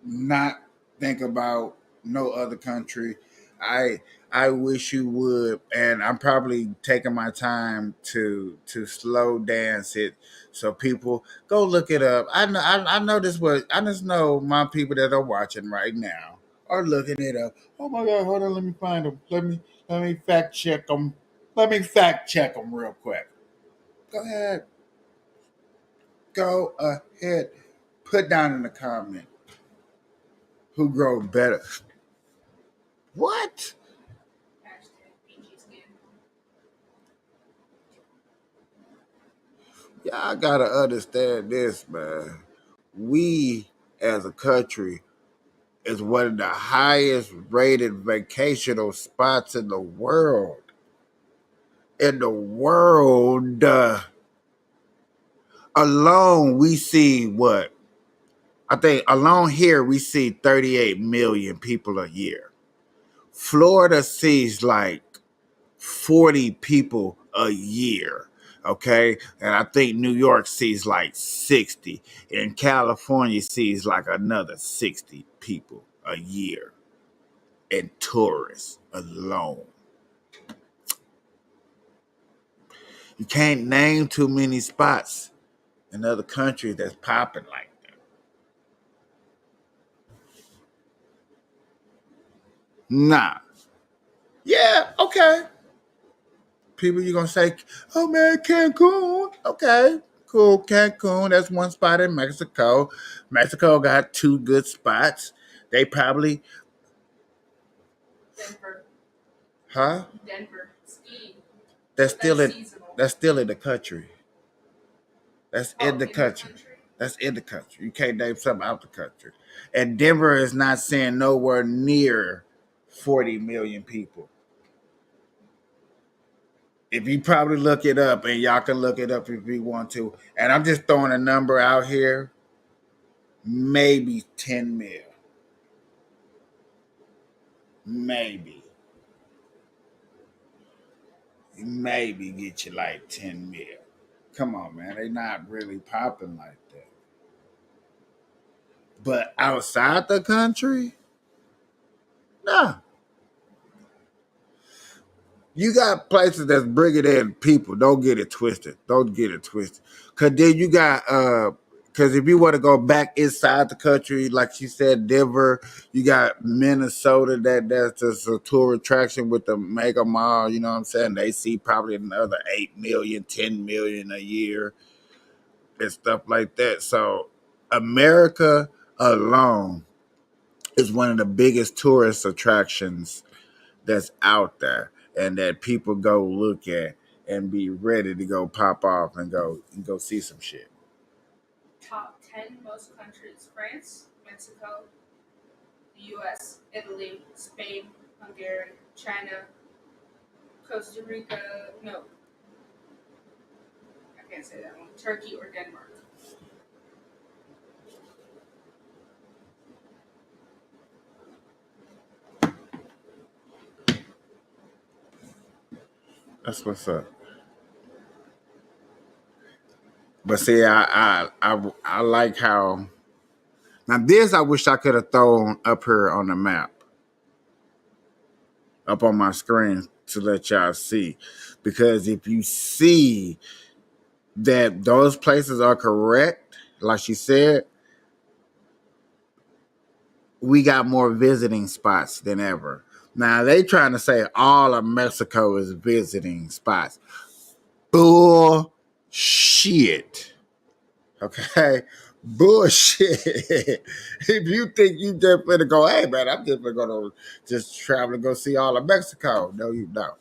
Speaker 1: not think about no other country. I wish you would, and I'm probably taking my time to slow dance it so people go look it up. I know this was I just know my people that are watching right now are looking it up. Oh my God, hold on, let me find them. Let me fact check them. Let me fact check them real quick. Go ahead. Go ahead. Put down in the comment who grows better. What? Y'all gotta understand this, man. We as a country is one of the highest rated vacational spots in the world. In the world alone, we see what? I think alone here we see 38 million people a year. Florida sees like 40 people a year. Okay. And I think New York sees like 60. And California sees like another 60 people a year in tourists alone. You can't name too many spots in other countries that's popping like that. Nah. Yeah, okay. People, you're going to say, oh man, Cancun. Okay, cool. Cancun, that's one spot in Mexico. Mexico got 2 good spots. They probably.
Speaker 2: Denver.
Speaker 1: Huh?
Speaker 2: Denver. Ski.
Speaker 1: That's still in.
Speaker 2: Seasonal.
Speaker 1: That's still in the country. That's in the
Speaker 2: in
Speaker 1: country. That's in the country. You can't name something out the country. And Denver is not saying nowhere near 40 million people. If you probably look it up, and y'all can look it up if you want to. And I'm just throwing a number out here. Maybe 10 mil. Maybe get you like 10 mil. Come on, man. They not really popping like that. But outside the country, nah. You got places that's bringing in people. Don't get it twisted. Cause then you got because if you want to go back inside the country, like she said, Denver, you got Minnesota that's just a tour attraction with the mega mall, you know what I'm saying? They see probably another 8 million, 10 million a year and stuff like that. So America alone is one of the biggest tourist attractions that's out there and that people go look at and be ready to go pop off and go see some shit.
Speaker 2: Top 10 most countries: France, Mexico, the US, Italy, Spain, Hungary, China, Costa Rica, no, I can't say that one, Turkey or Denmark.
Speaker 1: That's what's up. But see, I like how now this I wish I could have thrown up here on the map, up on my screen to let y'all see. Because if you see that those places are correct, like she said, we got more visiting spots than ever. Now they trying to say all of Mexico is visiting spots. Bullshit. Okay? Bullshit. If you think you just gonna go, hey man, I'm just gonna just travel and go see all of Mexico. No, you don't.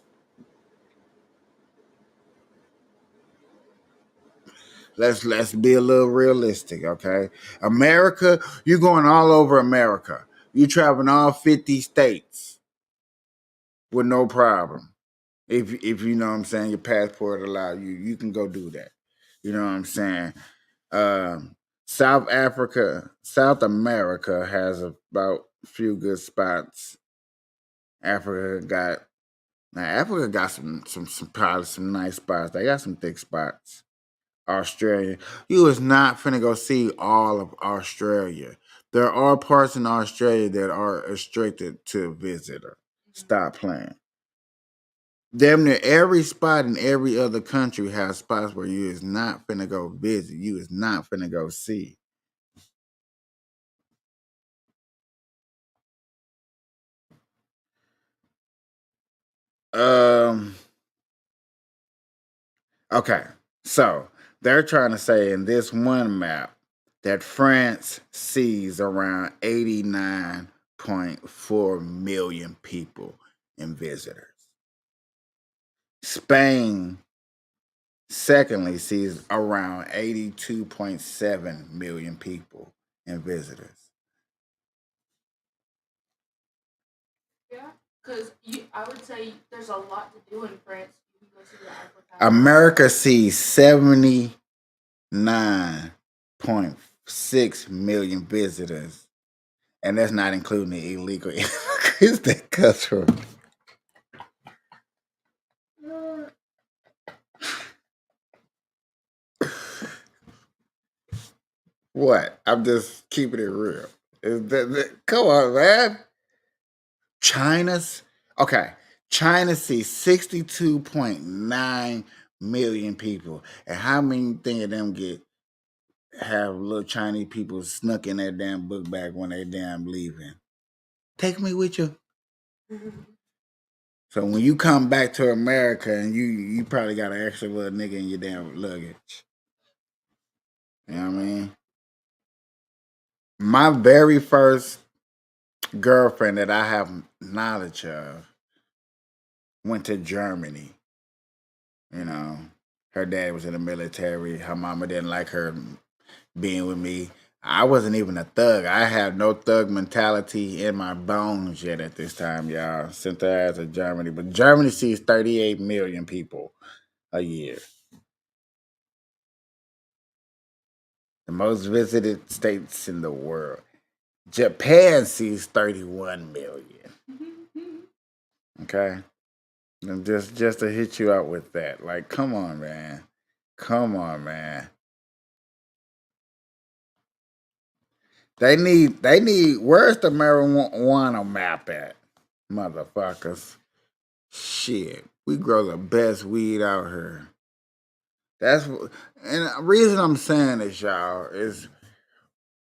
Speaker 1: Let's be a little realistic, okay? America, you're going all over America. You traveling all 50 states with no problem. If you know what I'm saying, your passport allow you, you can go do that. You know what I'm saying? South America has about a few good spots. Africa got some probably some nice spots. They got some thick spots. Australia. You is not finna go see all of Australia. There are parts in Australia that are restricted to visitor. Stop playing. Damn near every spot in every other country has spots where you is not finna go visit. You is not finna go see. Okay, so they're trying to say in this one map that France sees around 89.4 million people and visitors. Spain, secondly, sees around 82.7 million people and visitors.
Speaker 2: Yeah, because I would say there's a lot to do in France. You can go see the Eiffel Tower.
Speaker 1: America sees 79.6 million visitors, and that's not including the illegal immigrants that come from. What? I'm just keeping it real. Come on, man. China sees 62.9 million people. And how many think of them have little Chinese people snuck in that damn book bag when they damn leaving? Take me with you. So when you come back to America and you probably got an extra little nigga in your damn luggage. You know what I mean? My very first girlfriend that I have knowledge of went to Germany. You know, her dad was in the military. Her mama didn't like her being with me. I wasn't even a thug. I have no thug mentality in my bones yet at this time, y'all. Sent her ass to Germany. But Germany sees 38 million people a year. The most visited states in the world. Japan sees 31 million. Okay? And just to hit you out with that. Like, come on, man. Come on, man. They need, where's the marijuana map at? Motherfuckers. Shit. We grow the best weed out here. And the reason I'm saying this, y'all, is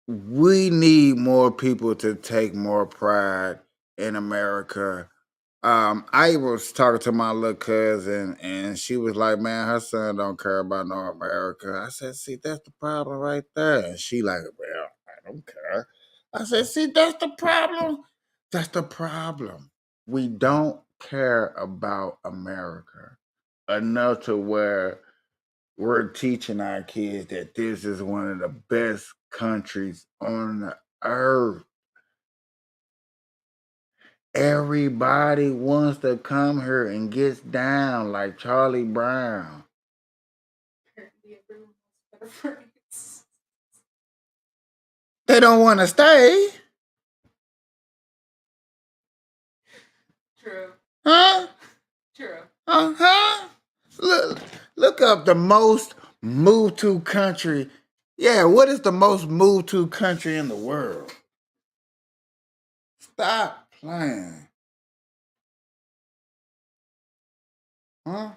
Speaker 1: we need more people to take more pride in America. I was talking to my little cousin, and she was like, "Man, her son don't care about no America." I said, "See, that's the problem right there." And she like, "Well, I don't care." I said, "See, that's the problem. That's the problem. We don't care about America enough to where we're teaching our kids that this is one of the best countries on the earth. Everybody wants to come here and gets down like Charlie Brown. They don't want to stay.
Speaker 2: True.
Speaker 1: Huh?
Speaker 2: True.
Speaker 1: Uh-huh. Look up the most moved to country. Yeah, what is the most moved to country in the world? Stop playing. Huh?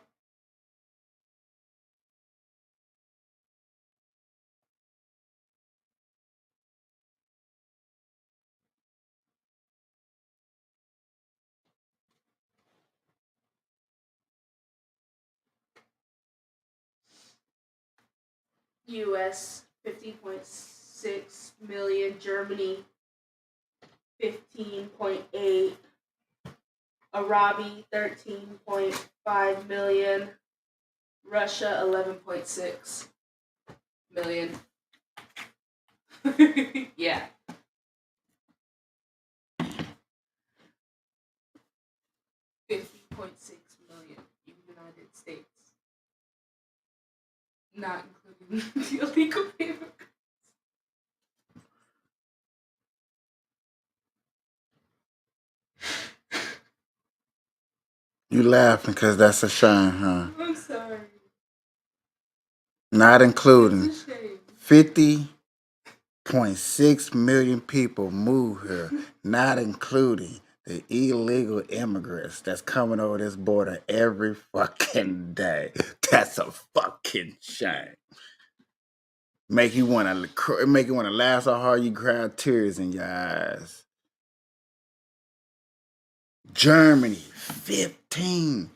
Speaker 2: US 50.6 million, Germany 15.8, Arabi 13.5 million, Russia 11.6 million. Yeah. $50.6 million in the United States. Not including the illegal immigrants.
Speaker 1: You laughing because that's a shame, huh?
Speaker 2: I'm sorry.
Speaker 1: Not including
Speaker 2: It's a shame.
Speaker 1: 50.6 million people move here, not including The illegal immigrants that's coming over this border every fucking day. That's a fucking shame. Make you want to laugh so hard you cry tears in your eyes. Germany, 15.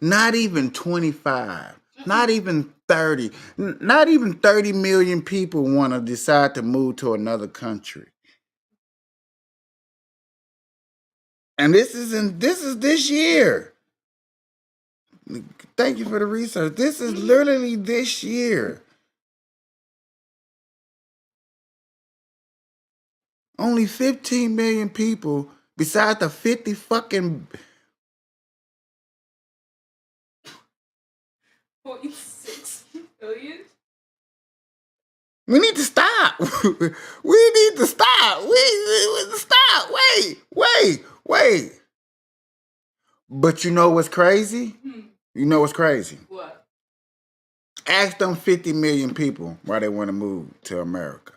Speaker 1: Not even 25. Not even 30. Not even 30 million people want to decide to move to another country. And this is this year. Thank you for the research. This is literally this year. Only 15 million people, besides the 50 fucking
Speaker 2: 0.6 billion.
Speaker 1: We need to stop. We need to stop. We stop. Wait. But you know what's crazy? You know what's crazy?
Speaker 2: What?
Speaker 1: Ask them 50 million people why they want to move to America.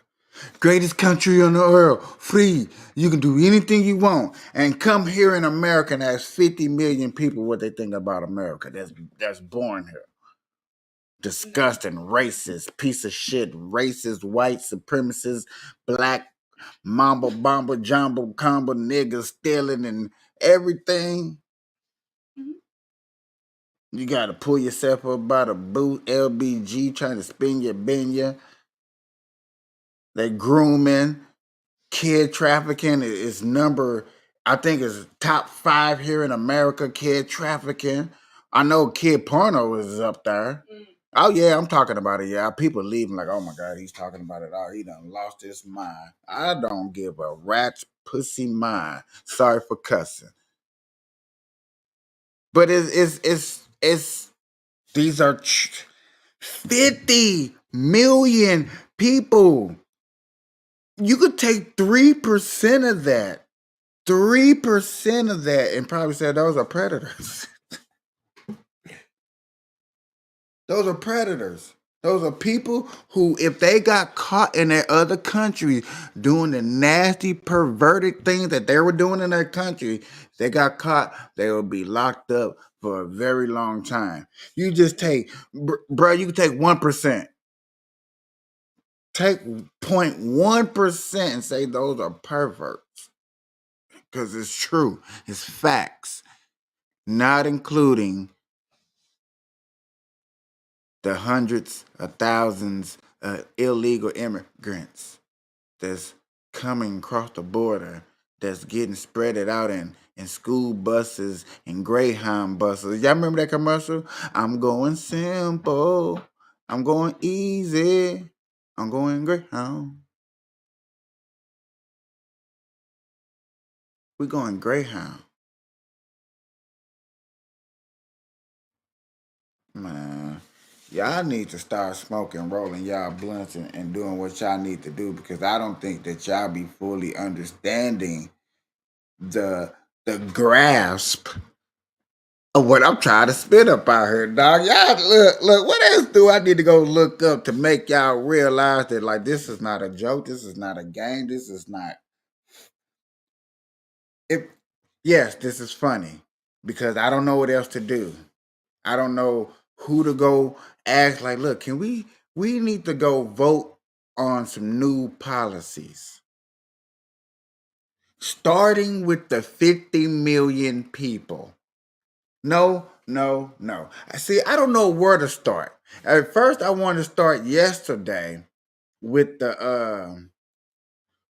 Speaker 1: Greatest country on the earth, free. You can do anything you want. And come here in America and ask 50 million people what they think about America that's born here. Disgusting, racist, piece of shit, racist, white supremacist, black, mambo, bombo, jumbo, combo, niggas stealing and everything. You got to pull yourself up by the boot, LBG, trying to spin your benya. They grooming, kid trafficking is I think is top 5 here in America, kid trafficking. I know kid porno is up there. Oh, yeah, I'm talking about it. Yeah, people leaving like, oh, my God, he's talking about it. Oh, he done lost his mind. I don't give a rat's pussy mind. Sorry for cussing. But these are 50 million people. You could take 3% of that. 3% of that and probably say those are predators. Those are predators. Those are people who, if they got caught in their other country doing the nasty, perverted things that they were doing in their country, if they got caught, they will be locked up for a very long time. You just take, bro, you can take 1%. Take 0.1% and say those are perverts. Because it's true. It's facts. Not including the hundreds of thousands of illegal immigrants that's coming across the border, that's getting spreaded out in school buses and Greyhound buses. Y'all remember that commercial? I'm going simple. I'm going easy. I'm going Greyhound. We're going Greyhound. Man, y'all need to start smoking, rolling y'all blunts and doing what y'all need to do, because I don't think that y'all be fully understanding the grasp of what I'm trying to spit up out here, dog. Y'all look, what else do I need to go look up to make y'all realize that, like, this is not a joke, this is not a game, this is not yes, this is funny because I don't know what else to do. I don't know who to go ask. Like, look, can we need to go vote on some new policies, starting with the 50 million people. No. See, I don't know where to start. At first, I wanted to start yesterday with the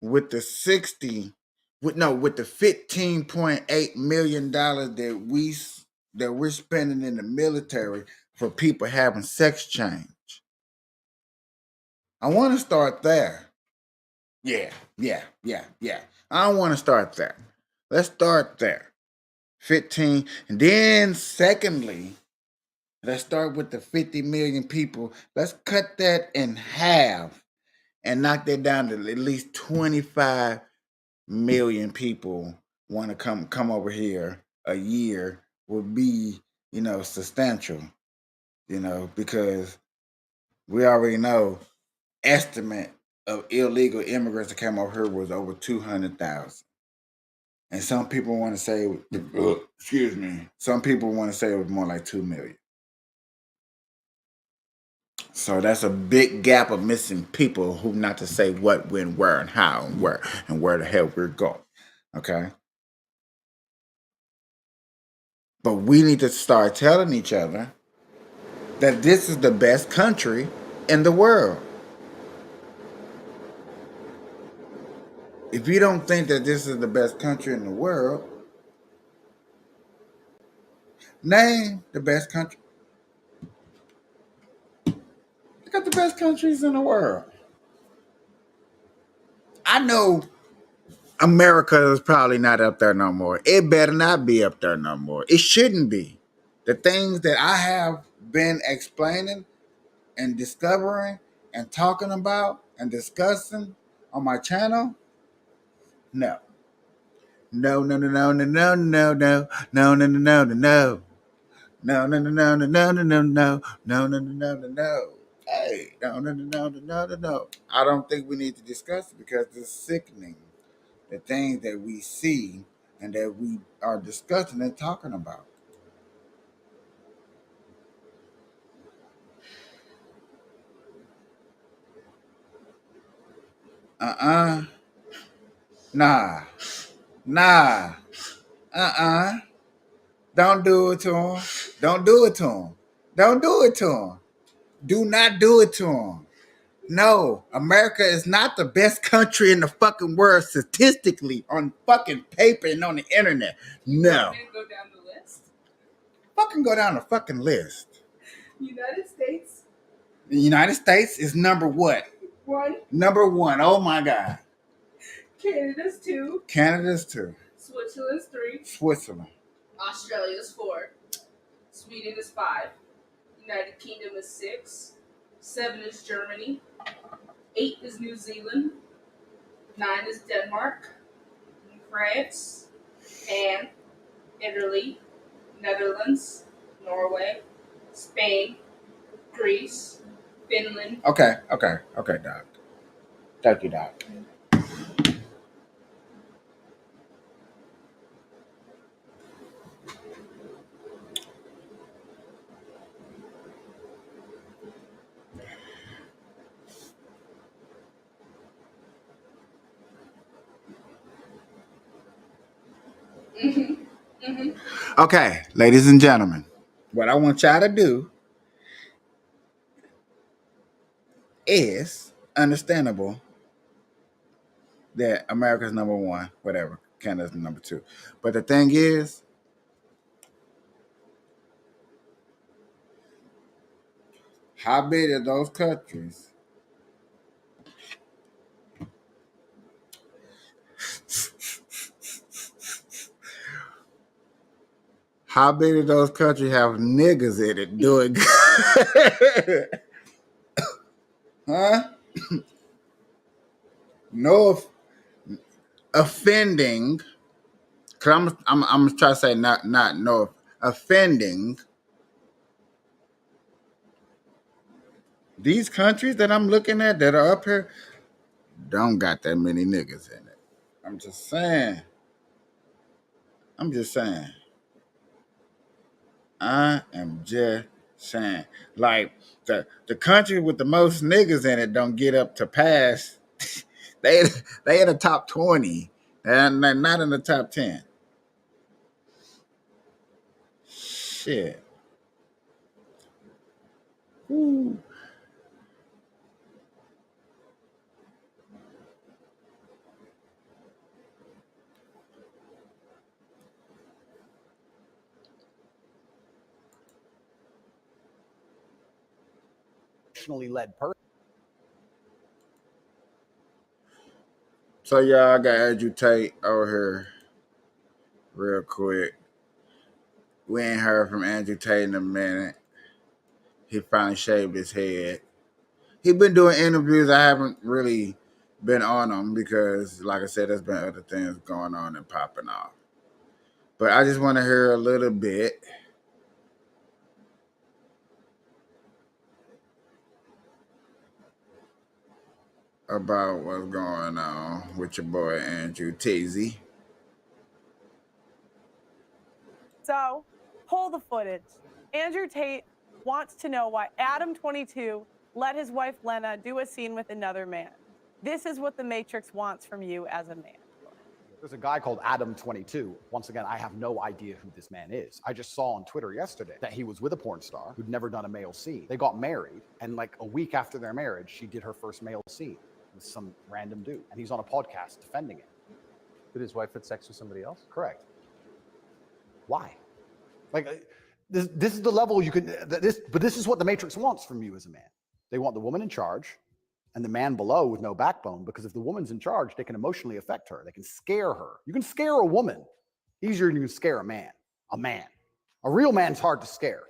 Speaker 1: $15.8 million that we're spending in the military for people having sex change. I want to start there. Yeah. I don't want to start there. Let's start there. 15. And then secondly, let's start with the 50 million people. Let's cut that in half and knock that down to at least 25 million people want to come over here a year would be, substantial, because we already know estimate of illegal immigrants that came over here was over 200,000. And some people want to say, excuse me, some people want to say it was more like 2 million. So that's a big gap of missing people who not to say what, when, where, and how, and where the hell we're going. Okay? But we need to start telling each other that this is the best country in the world. If you don't think that this is the best country in the world, name the best country. Look at the best countries in the world. I know America is probably not up there no more. It better not be up there no more. It shouldn't be. The things that I have been explaining and discovering and talking about and discussing on my channel, no. No, no, no, no, no, no, no, no, no, no, no, no, no. No, no, no, no, no, no, no, no, no, no, no, no, no, no. Hey, no, no, no, no, no, no, no. I don't think we need to discuss it because it's sickening. The things that we see and that we are discussing and talking about. Nah. Don't do it to him. Don't do it to him. Don't do it to him. Do not do it to him. No, America is not the best country in the fucking world statistically on fucking paper and on the internet. No.
Speaker 2: Go down the list.
Speaker 1: Fucking go down the fucking list.
Speaker 2: United States.
Speaker 1: The United States is number what?
Speaker 2: 1.
Speaker 1: Number 1. Oh my God.
Speaker 2: Canada's 2.
Speaker 1: Canada's 2.
Speaker 2: Switzerland's 3.
Speaker 1: Switzerland.
Speaker 2: Australia's 4. Sweden is 5. United Kingdom is 6. 7 is Germany. 8 is New Zealand. 9 is Denmark. France. And Italy. Netherlands. Norway. Spain. Greece. Finland.
Speaker 1: Okay, Doc. Thank you, Doc. Okay, ladies and gentlemen, what I want y'all to do is understandable that America's number 1, whatever, Canada's number 2. But the thing is, how big are those countries? How big of those countries have niggas in it doing good? Huh? No offending. Cause I'm trying to say not no offending. These countries that I'm looking at that are up here don't got that many niggas in it. I'm just saying. I am just saying. Like the country with the most niggas in it don't get up to pass. they in the top 20 and they're not in the top 10. Shit. Ooh.
Speaker 4: Led person.
Speaker 1: So y'all, I got Andrew Tate over here real quick. We ain't heard from Andrew Tate in a minute. He finally shaved his head. He been doing interviews. I haven't really been on them because, like I said, there's been other things going on and popping off. But I just want to hear a little bit about what's going on with your boy Andrew Teasy.
Speaker 6: So, pull the footage. Andrew Tate wants to know why Adam 22 let his wife Lena do a scene with another man. This is what the Matrix wants from you as a man.
Speaker 4: There's a guy called Adam 22. Once again, I have no idea who this man is. I just saw on Twitter yesterday that he was with a porn star who'd never done a male scene. They got married, and like a week after their marriage, she did her first male scene with some random dude, and he's on a podcast defending it.
Speaker 22: Did his wife have sex with somebody else?
Speaker 4: Correct. Why? Like, this is the level you can. But this is what the Matrix wants from you as a man. They want the woman in charge and the man below with no backbone, because if the woman's in charge, they can emotionally affect her. They can scare her. You can scare a woman easier than you can scare a man. A man. A real man's hard to scare.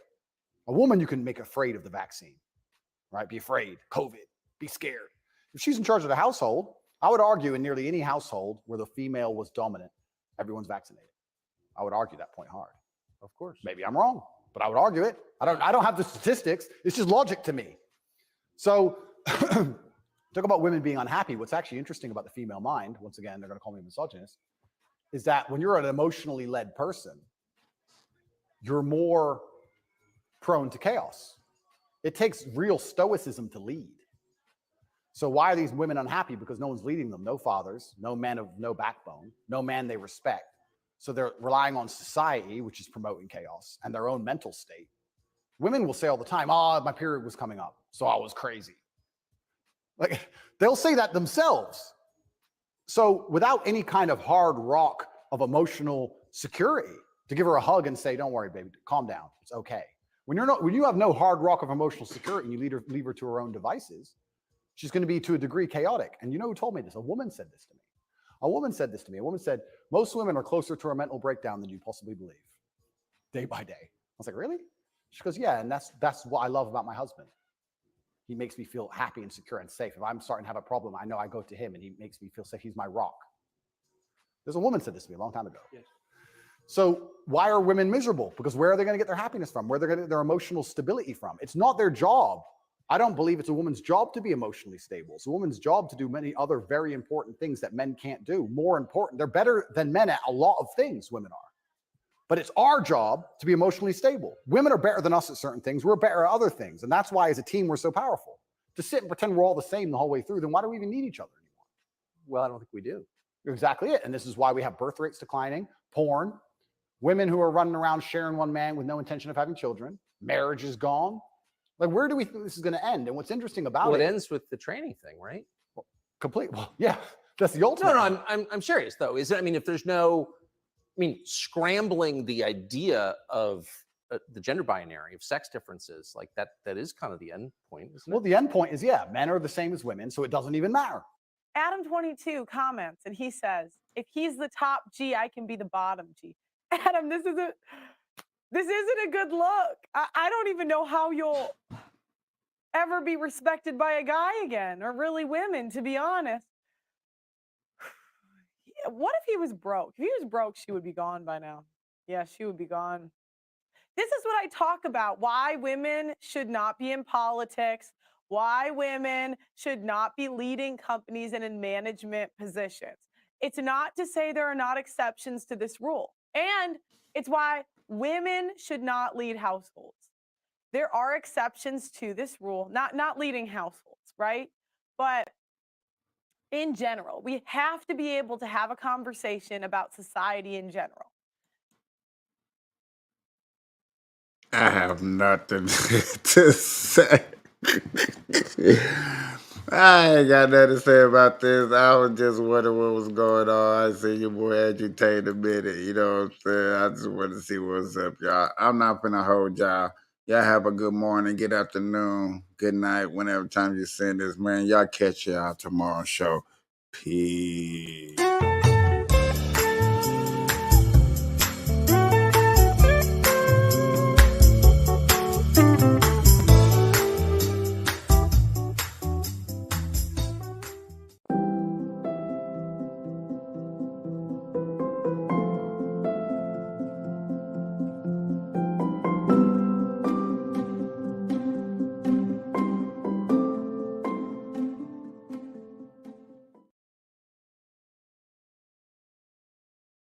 Speaker 4: A woman you can make afraid of the vaccine, right? Be afraid. COVID. Be scared. If she's in charge of the household, I would argue in nearly any household where the female was dominant, everyone's vaccinated. I would argue that point hard.
Speaker 22: Of course.
Speaker 4: Maybe I'm wrong, but I would argue it. I don't have the statistics. It's just logic to me. So talk about women being unhappy. What's actually interesting about the female mind, once again, they're going to call me a misogynist, is that when you're an emotionally led person, you're more prone to chaos. It takes real stoicism to lead. So why are these women unhappy? Because no one's leading them. No fathers, no men of no backbone, no man they respect. So they're relying on society, which is promoting chaos, and their own mental state. Women will say all the time, my period was coming up, so I was crazy. Like, they'll say that themselves. So without any kind of hard rock of emotional security to give her a hug and say, don't worry, baby, calm down. It's okay. When you have no hard rock of emotional security and you leave her to her own devices, she's going to be to a degree chaotic. And you know who told me this? A woman said this to me. A woman said this to me. A woman said, most women are closer to a mental breakdown than you possibly believe, day by day. I was like, really? She goes, yeah, and that's what I love about my husband. He makes me feel happy and secure and safe. If I'm starting to have a problem, I know I go to him and he makes me feel safe. He's my rock. There's a woman said this to me a long time ago. Yes. So why are women miserable? Because where are they going to get their happiness from? Where are they going to get their emotional stability from? It's not their job. I don't believe it's a woman's job to be emotionally stable. It's a woman's job to do many other very important things that men can't do. More important. They're better than men at a lot of things, women are. But it's our job to be emotionally stable. Women are better than us at certain things. We're better at other things. And that's why as a team, we're so powerful. To sit and pretend we're all the same the whole way through, then why do we even need each other anymore?
Speaker 22: Well, I don't think we do.
Speaker 4: Exactly it. And this is why we have birth rates declining, porn, women who are running around sharing one man with no intention of having children, marriage is gone. Like, where do we think this is going to end? And what's interesting about
Speaker 22: it ends with the training thing, right?
Speaker 4: Well, yeah, that's the ultimate.
Speaker 22: No, I'm serious though. Is it? I mean, if there's no, scrambling the idea of the gender binary of sex differences, like that is kind of the end point, isn't it?
Speaker 4: Well, the end point is, yeah, men are the same as women, so it doesn't even matter.
Speaker 6: Adam 22 comments and he says, if he's the top G, I can be the bottom G. Adam, this isn't a good look. I don't even know how you'll ever be respected by a guy again, or really women, to be honest. What if he was broke? If he was broke, she would be gone by now. Yeah, she would be gone. This is what I talk about, why women should not be in politics, why women should not be leading companies and in management positions. It's not to say there are not exceptions to this rule. And it's why women should not lead households. There are exceptions to this rule, not leading households, right? But in general, we have to be able to have a conversation about society in general.
Speaker 1: I have nothing to say. I ain't got nothing to say about this. I was just wondering what was going on. I see your boy agitated a minute. You know what I'm saying? I just wanted to see what's up, y'all. I'm not finna hold y'all. Y'all have a good morning, good afternoon, good night, whenever time you send this, man. Y'all catch y'all tomorrow's show. Peace.